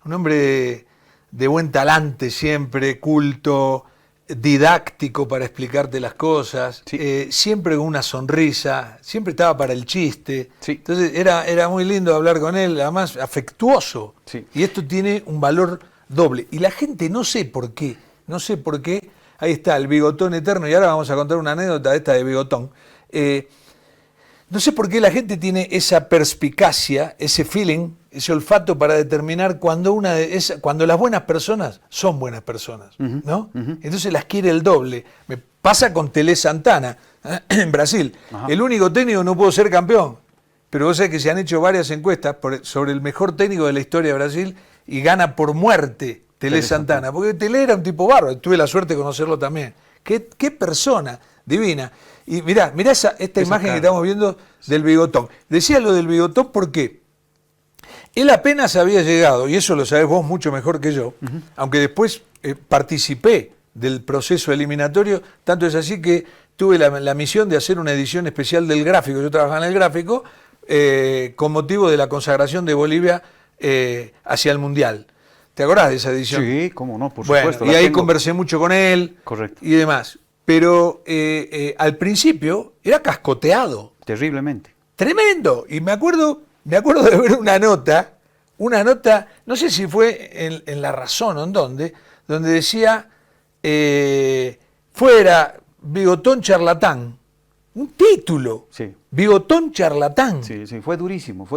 Un hombre de buen talante siempre, culto, didáctico para explicarte las cosas, siempre con una sonrisa, siempre estaba para el chiste. Sí. Entonces era muy lindo hablar con él, además afectuoso. Sí. Y esto tiene un valor doble. Y la gente, no sé por qué, ahí está el bigotón eterno, y ahora vamos a contar una anécdota esta de bigotón. No sé por qué la gente tiene esa perspicacia, ese feeling, ese olfato para determinar cuando las buenas personas son buenas personas, ¿no? Entonces las quiere el doble. Me pasa con Tele Santana, en Brasil. Ajá. El único técnico no pudo ser campeón, pero vos sabés que se han hecho varias encuestas sobre el mejor técnico de la historia de Brasil y gana por muerte Tele Santana, porque Tele era un tipo bárbaro, tuve la suerte de conocerlo también. Qué persona divina. Y mirá esta imagen que estamos viendo del bigotón. Decía lo del bigotón porque él apenas había llegado, y eso lo sabés vos mucho mejor que yo, aunque después participé del proceso eliminatorio, tanto es así que tuve la misión de hacer una edición especial del gráfico, yo trabajaba en el gráfico, con motivo de la consagración de Bolivia hacia el Mundial. ¿Te acordás de esa edición? Sí, cómo no, por bueno, supuesto. Y ahí conversé mucho con él. Correcto. Y demás. Pero al principio era cascoteado. Terriblemente. Tremendo. Y me acuerdo de ver una nota, no sé si fue en La Razón o en donde decía, fuera bigotón charlatán. Un título. Sí. Bigotón charlatán. Sí, fue durísimo.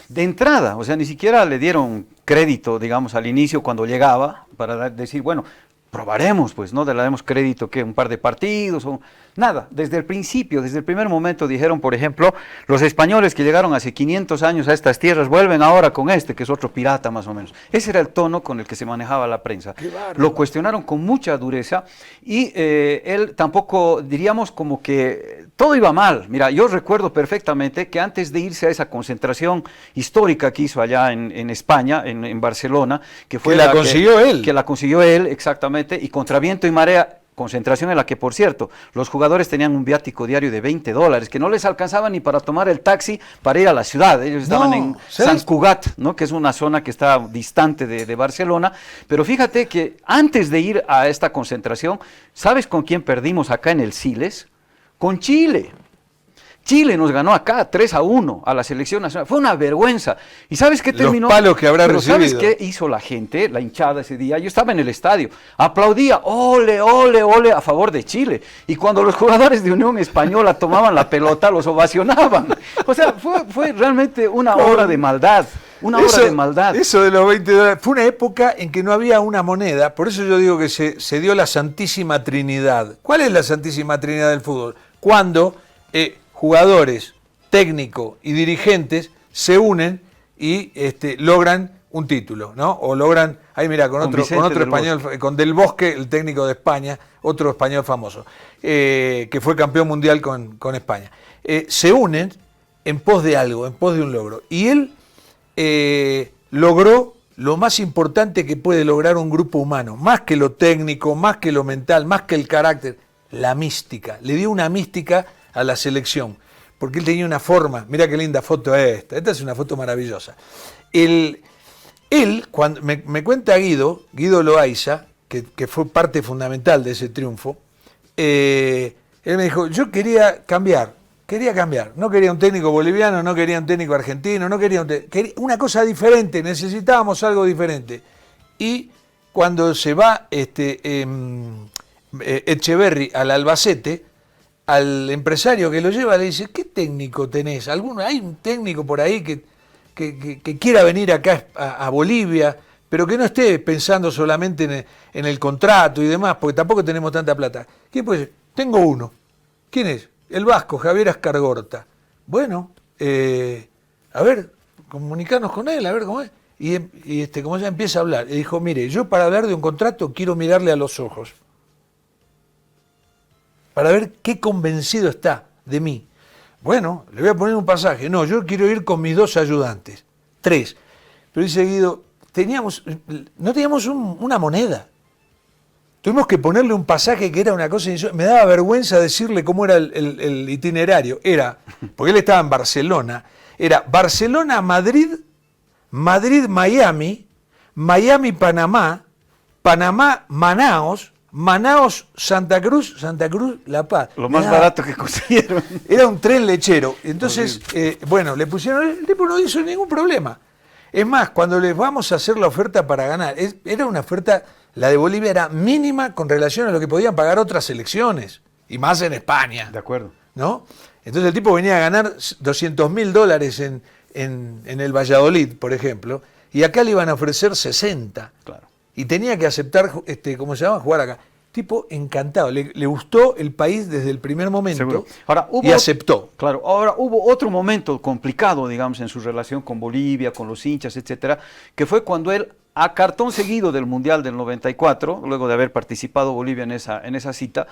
De entrada, o sea, ni siquiera le dieron crédito, digamos, al inicio cuando llegaba, para decir, bueno, probaremos, pues, ¿no? Le damos crédito, que un par de partidos, o nada. Desde el principio, desde el primer momento dijeron, por ejemplo, los españoles que llegaron hace 500 años a estas tierras vuelven ahora con que es otro pirata más o menos. Ese era el tono con el que se manejaba la prensa. Lo cuestionaron con mucha dureza y él tampoco, diríamos, como que todo iba mal. Mira, yo recuerdo perfectamente que antes de irse a esa concentración histórica que hizo allá en España, en Barcelona, que fue la consiguió él, exactamente, y contra viento y marea, concentración en la que, por cierto, los jugadores tenían un viático diario de $20, que no les alcanzaba ni para tomar el taxi para ir a la ciudad. Ellos estaban en Sant Cugat, ¿no? Que es una zona que está distante de Barcelona. Pero fíjate que antes de ir a esta concentración, ¿sabes con quién perdimos acá en el Siles? Con Chile. Chile nos ganó acá 3-1 a la selección nacional. Fue una vergüenza. ¿Y sabes qué terminó? Los palos que habrá recibido. ¿Sabes qué hizo la gente, la hinchada ese día? Yo estaba en el estadio, aplaudía, ole, ole, ole, a favor de Chile. Y cuando los jugadores de Unión Española tomaban la pelota, los ovacionaban. O sea, fue realmente una obra de maldad. Una obra de maldad. Eso de los $20. Fue una época en que no había una moneda. Por eso yo digo que se dio la Santísima Trinidad. ¿Cuál es la Santísima Trinidad del fútbol? Cuando jugadores, técnicos y dirigentes se unen y logran un título, ¿no? O logran, ahí mira, con otro español, con Del Bosque, el técnico de España, otro español famoso, que fue campeón mundial con España. Se unen en pos de algo, en pos de un logro. Y él logró lo más importante que puede lograr un grupo humano, más que lo técnico, más que lo mental, más que el carácter, la mística. Le dio una mística a la selección, porque él tenía una forma. Mira qué linda foto esta es una foto maravillosa. Él cuando me cuenta Guido Loaiza, que fue parte fundamental de ese triunfo, él me dijo, yo quería cambiar, no quería un técnico boliviano, no quería un técnico argentino, quería una cosa diferente, necesitábamos algo diferente. Y cuando se va Echeverri al Albacete, al empresario que lo lleva le dice, ¿qué técnico tenés? ¿Hay un técnico por ahí que quiera venir acá a Bolivia, pero que no esté pensando solamente en el contrato y demás, porque tampoco tenemos tanta plata? ¿Quién puede ser? Tengo uno. ¿Quién es? El vasco, Javier Ascargorta. Bueno, a ver, comunicarnos con él, a ver cómo es. Y como ella empieza a hablar, y dijo, mire, yo para hablar de un contrato quiero mirarle a los ojos, para ver qué convencido está de mí. Bueno, le voy a poner un pasaje. No, yo quiero ir con mis 2 ayudantes, 3. Pero dice Guido, no teníamos una moneda. Tuvimos que ponerle un pasaje que era una cosa... Me daba vergüenza decirle cómo era el itinerario. Era, porque él estaba en Barcelona, era Barcelona-Madrid, Madrid-Miami, Miami-Panamá, Panamá-Manaos, Manaos-Santa Cruz, Santa Cruz-La Paz. Lo más barato que consiguieron. Era un tren lechero. Entonces, bueno, le pusieron... El tipo no hizo ningún problema. Es más, cuando les vamos a hacer la oferta para ganar, era una oferta... La de Bolivia era mínima con relación a lo que podían pagar otras selecciones, y más en España. De acuerdo. ¿No? Entonces el tipo venía a ganar $200.000 en el Valladolid, por ejemplo, y acá le iban a ofrecer 60. Claro. Y tenía que aceptar, ¿cómo se llama? Jugar acá. Tipo encantado, le gustó el país desde el primer momento. Ahora, y aceptó. Claro, ahora hubo otro momento complicado, digamos, en su relación con Bolivia, con los hinchas, etcétera, que fue cuando él, a cartón seguido del Mundial del 94, luego de haber participado Bolivia en esa cita,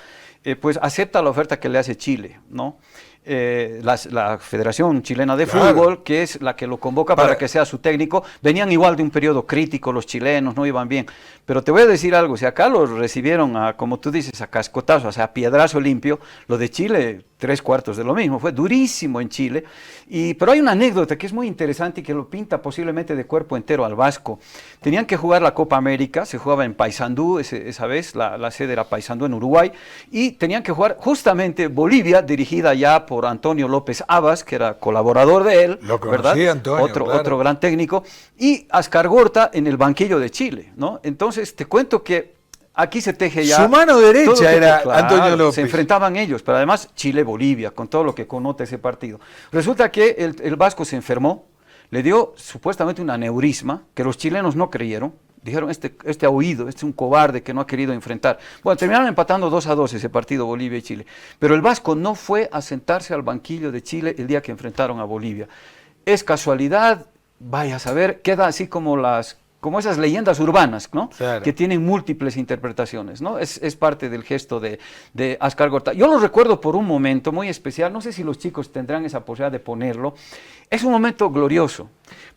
pues acepta la oferta que le hace Chile, ¿no? La Federación Chilena de Fútbol, que es la que lo convoca para que sea su técnico. Venían igual de un periodo crítico, los chilenos no iban bien. Pero te voy a decir algo, si acá los recibieron, como tú dices, a cascotazo, o sea, a piedrazo limpio, lo de Chile, 3/4 de lo mismo, fue durísimo en Chile. Pero hay una anécdota que es muy interesante y que lo pinta posiblemente de cuerpo entero al Vasco. Tenían que jugar la Copa América, se jugaba en Paysandú, esa vez, la sede era Paysandú en Uruguay, y tenían que jugar justamente Bolivia, dirigida ya por Antonio López Abas, que era colaborador de él, lo conocí, ¿verdad? Antonio, otro gran técnico, y Ascargorta en el banquillo de Chile, ¿no? Entonces te cuento que aquí se teje ya... Su mano derecha era Antonio López. Se enfrentaban ellos, pero además Chile-Bolivia, con todo lo que connota ese partido. Resulta que el Vasco se enfermó, le dio supuestamente un aneurisma, que los chilenos no creyeron. Dijeron, este ha huido, este es un cobarde que no ha querido enfrentar. Bueno, terminaron empatando 2-2 ese partido Bolivia y Chile. Pero el Vasco no fue a sentarse al banquillo de Chile el día que enfrentaron a Bolivia. Es casualidad, vaya a saber, queda así como esas leyendas urbanas, ¿no? Claro. Que tienen múltiples interpretaciones, ¿no? Es parte del gesto de Ascargorta. Yo lo recuerdo por un momento muy especial, no sé si los chicos tendrán esa posibilidad de ponerlo. Es un momento glorioso,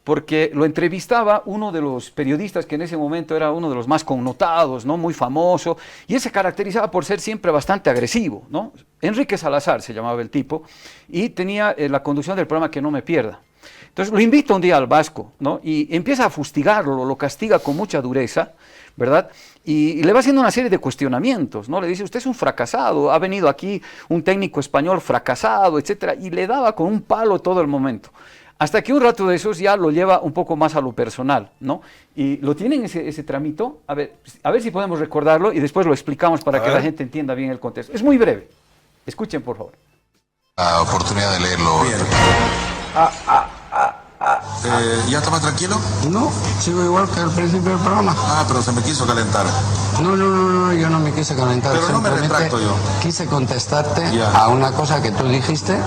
porque lo entrevistaba uno de los periodistas que en ese momento era uno de los más connotados, ¿no? Muy famoso, y él se caracterizaba por ser siempre bastante agresivo, ¿no? Enrique Salazar se llamaba el tipo, y tenía la conducción del programa Que No Me Pierda. Entonces lo invita un día al Vasco, ¿no? Y empieza a fustigarlo, lo castiga con mucha dureza, ¿verdad? Y le va haciendo una serie de cuestionamientos, ¿no? Le dice, usted es un fracasado, ha venido aquí un técnico español fracasado, etcétera, y le daba con un palo todo el momento. Hasta que un rato de esos ya lo lleva un poco más a lo personal, ¿no? Y lo tienen ese tramito, a ver si podemos recordarlo y después lo explicamos para que la gente entienda bien el contexto. Es muy breve. Escuchen, por favor. La oportunidad de leerlo. Bien. ¿Ya está más tranquilo? No, sigo igual que al principio del programa. Ah, pero se me quiso calentar. No, yo no me quise calentar. Pero no me retracto yo. Quise contestarte a una cosa que tú dijiste.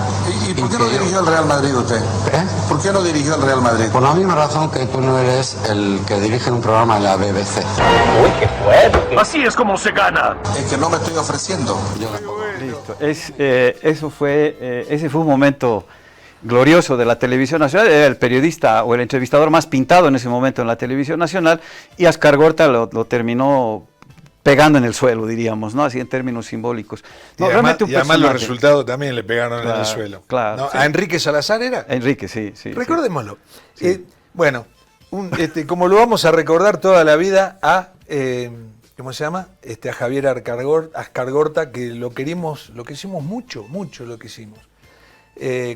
¿Y por qué no dirigió el Real Madrid usted? ¿Por qué no dirigió el Real Madrid? Por la misma razón que tú no eres el que dirige un programa en la BBC. ¡Uy, qué fuerte! Así es como se gana. Es que no me estoy ofreciendo. Listo. Ese fue un momento glorioso de la televisión nacional. Era el periodista o el entrevistador más pintado en ese momento en la televisión nacional, y Ascargorta lo terminó pegando en el suelo, diríamos, ¿no? Así en términos simbólicos. No, y además los resultados también le pegaron en el suelo. Claro. ¿No? Sí. ¿A Enrique Salazar era? Enrique, sí. Recordémoslo. Sí. Bueno, como lo vamos a recordar toda la vida a... ¿cómo se llama? A Javier Ascargorta, que lo quisimos mucho lo que hicimos.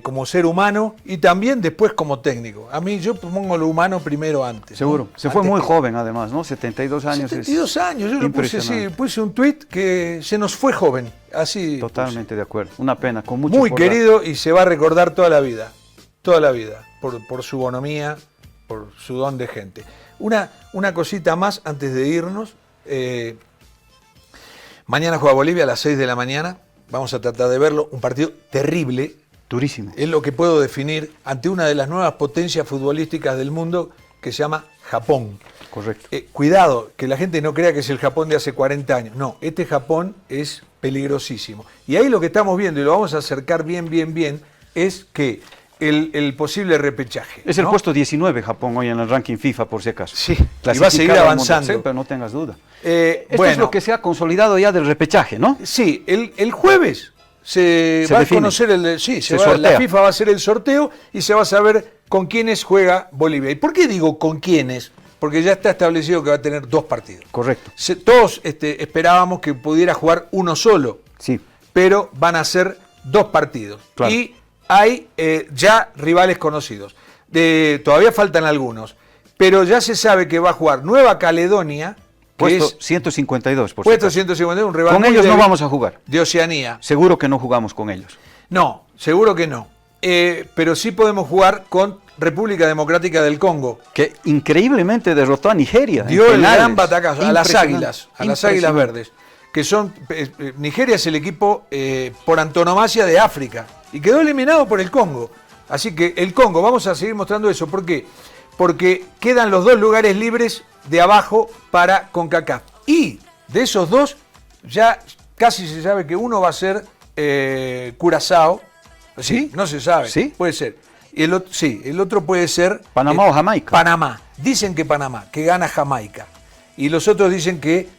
Como ser humano y también después como técnico. A mí yo pongo lo humano primero antes. Seguro. ¿no? Se fue muy joven además, ¿no? 72 años. 72 años. Yo lo puse un tuit que se nos fue joven. Así. Totalmente de acuerdo. Una pena, con mucho muy querido y se va a recordar toda la vida. Toda la vida. Por su bonomía, por su don de gente. Una cosita más antes de irnos. Mañana juega Bolivia a las 6 de la mañana. Vamos a tratar de verlo. Un partido terrible. Durísimo. Es lo que puedo definir ante una de las nuevas potencias futbolísticas del mundo que se llama Japón. Correcto. Cuidado, que la gente no crea que es el Japón de hace 40 años. No, este Japón es peligrosísimo. Y ahí lo que estamos viendo, y lo vamos a acercar bien, es que el posible repechaje. Es el puesto 19 Japón hoy en el ranking FIFA, por si acaso. Sí, y va a seguir avanzando. Sí, pero no tengas duda. Esto es lo que se ha consolidado ya del repechaje, ¿no? Sí, el jueves se va define. A conocer la FIFA va a hacer el sorteo y se va a saber con quiénes juega Bolivia. ¿Y por qué digo con quiénes? Porque ya está establecido que va a tener 2 partidos. Correcto. Todos esperábamos que pudiera jugar uno solo, sí, pero van a ser 2 partidos. Claro. Y hay ya rivales conocidos. Todavía faltan algunos, pero ya se sabe que va a jugar Nueva Caledonia, que puesto es 152, por puesto supuesto. 152, un rival Con muy ellos no débil, vamos a jugar. de Oceanía. Seguro que no jugamos con ellos. No, seguro que no. Pero sí podemos jugar con República Democrática del Congo. Que increíblemente derrotó a Nigeria. Dio el gran batacazo a las Águilas Verdes. Que son, Nigeria es el equipo por antonomasia de África. Y quedó eliminado por el Congo. Así que el Congo, vamos a seguir mostrando eso. ¿Por qué? Porque quedan los 2 lugares libres de abajo para CONCACAF. Y de esos 2, ya casi se sabe que uno va a ser Curazao. ¿Sí? No se sabe. ¿Sí? Puede ser. Y el otro puede ser Panamá o Jamaica. Panamá. Dicen que Panamá, que gana Jamaica. Y los otros dicen que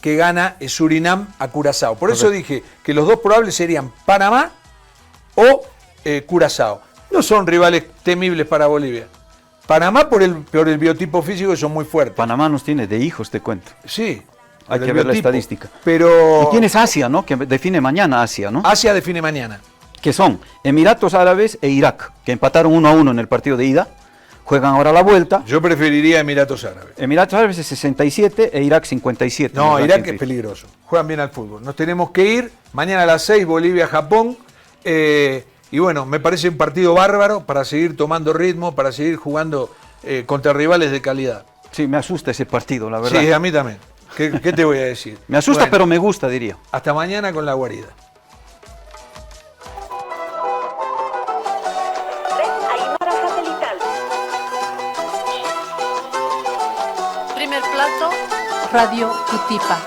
gana Surinam a Curazao. Por eso dije que los 2 probables serían Panamá o Curazao. No son rivales temibles para Bolivia. Panamá por el biotipo físico, que son muy fuertes. Panamá nos tiene de hijos, te cuento. Sí. Hay que ver la estadística. Pero... Y tienes Asia, ¿no? Que define mañana Asia, ¿no? Asia define mañana. Que son Emiratos Árabes e Irak, que empataron 1-1 en el partido de ida. Juegan ahora la vuelta. Yo preferiría Emiratos Árabes. Emiratos Árabes es 67 e Irak 57. No, Irak es peligroso. Juegan bien al fútbol. Nos tenemos que ir. Mañana a las 6, Bolivia-Japón. Y bueno, me parece un partido bárbaro para seguir tomando ritmo, para seguir jugando contra rivales de calidad. Sí, me asusta ese partido, la verdad. Sí, a mí también. ¿Qué te voy a decir? Me asusta, pero me gusta, diría. Hasta mañana con la guarida. Primer plato, Radio Cutipa.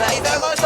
Ahí estamos.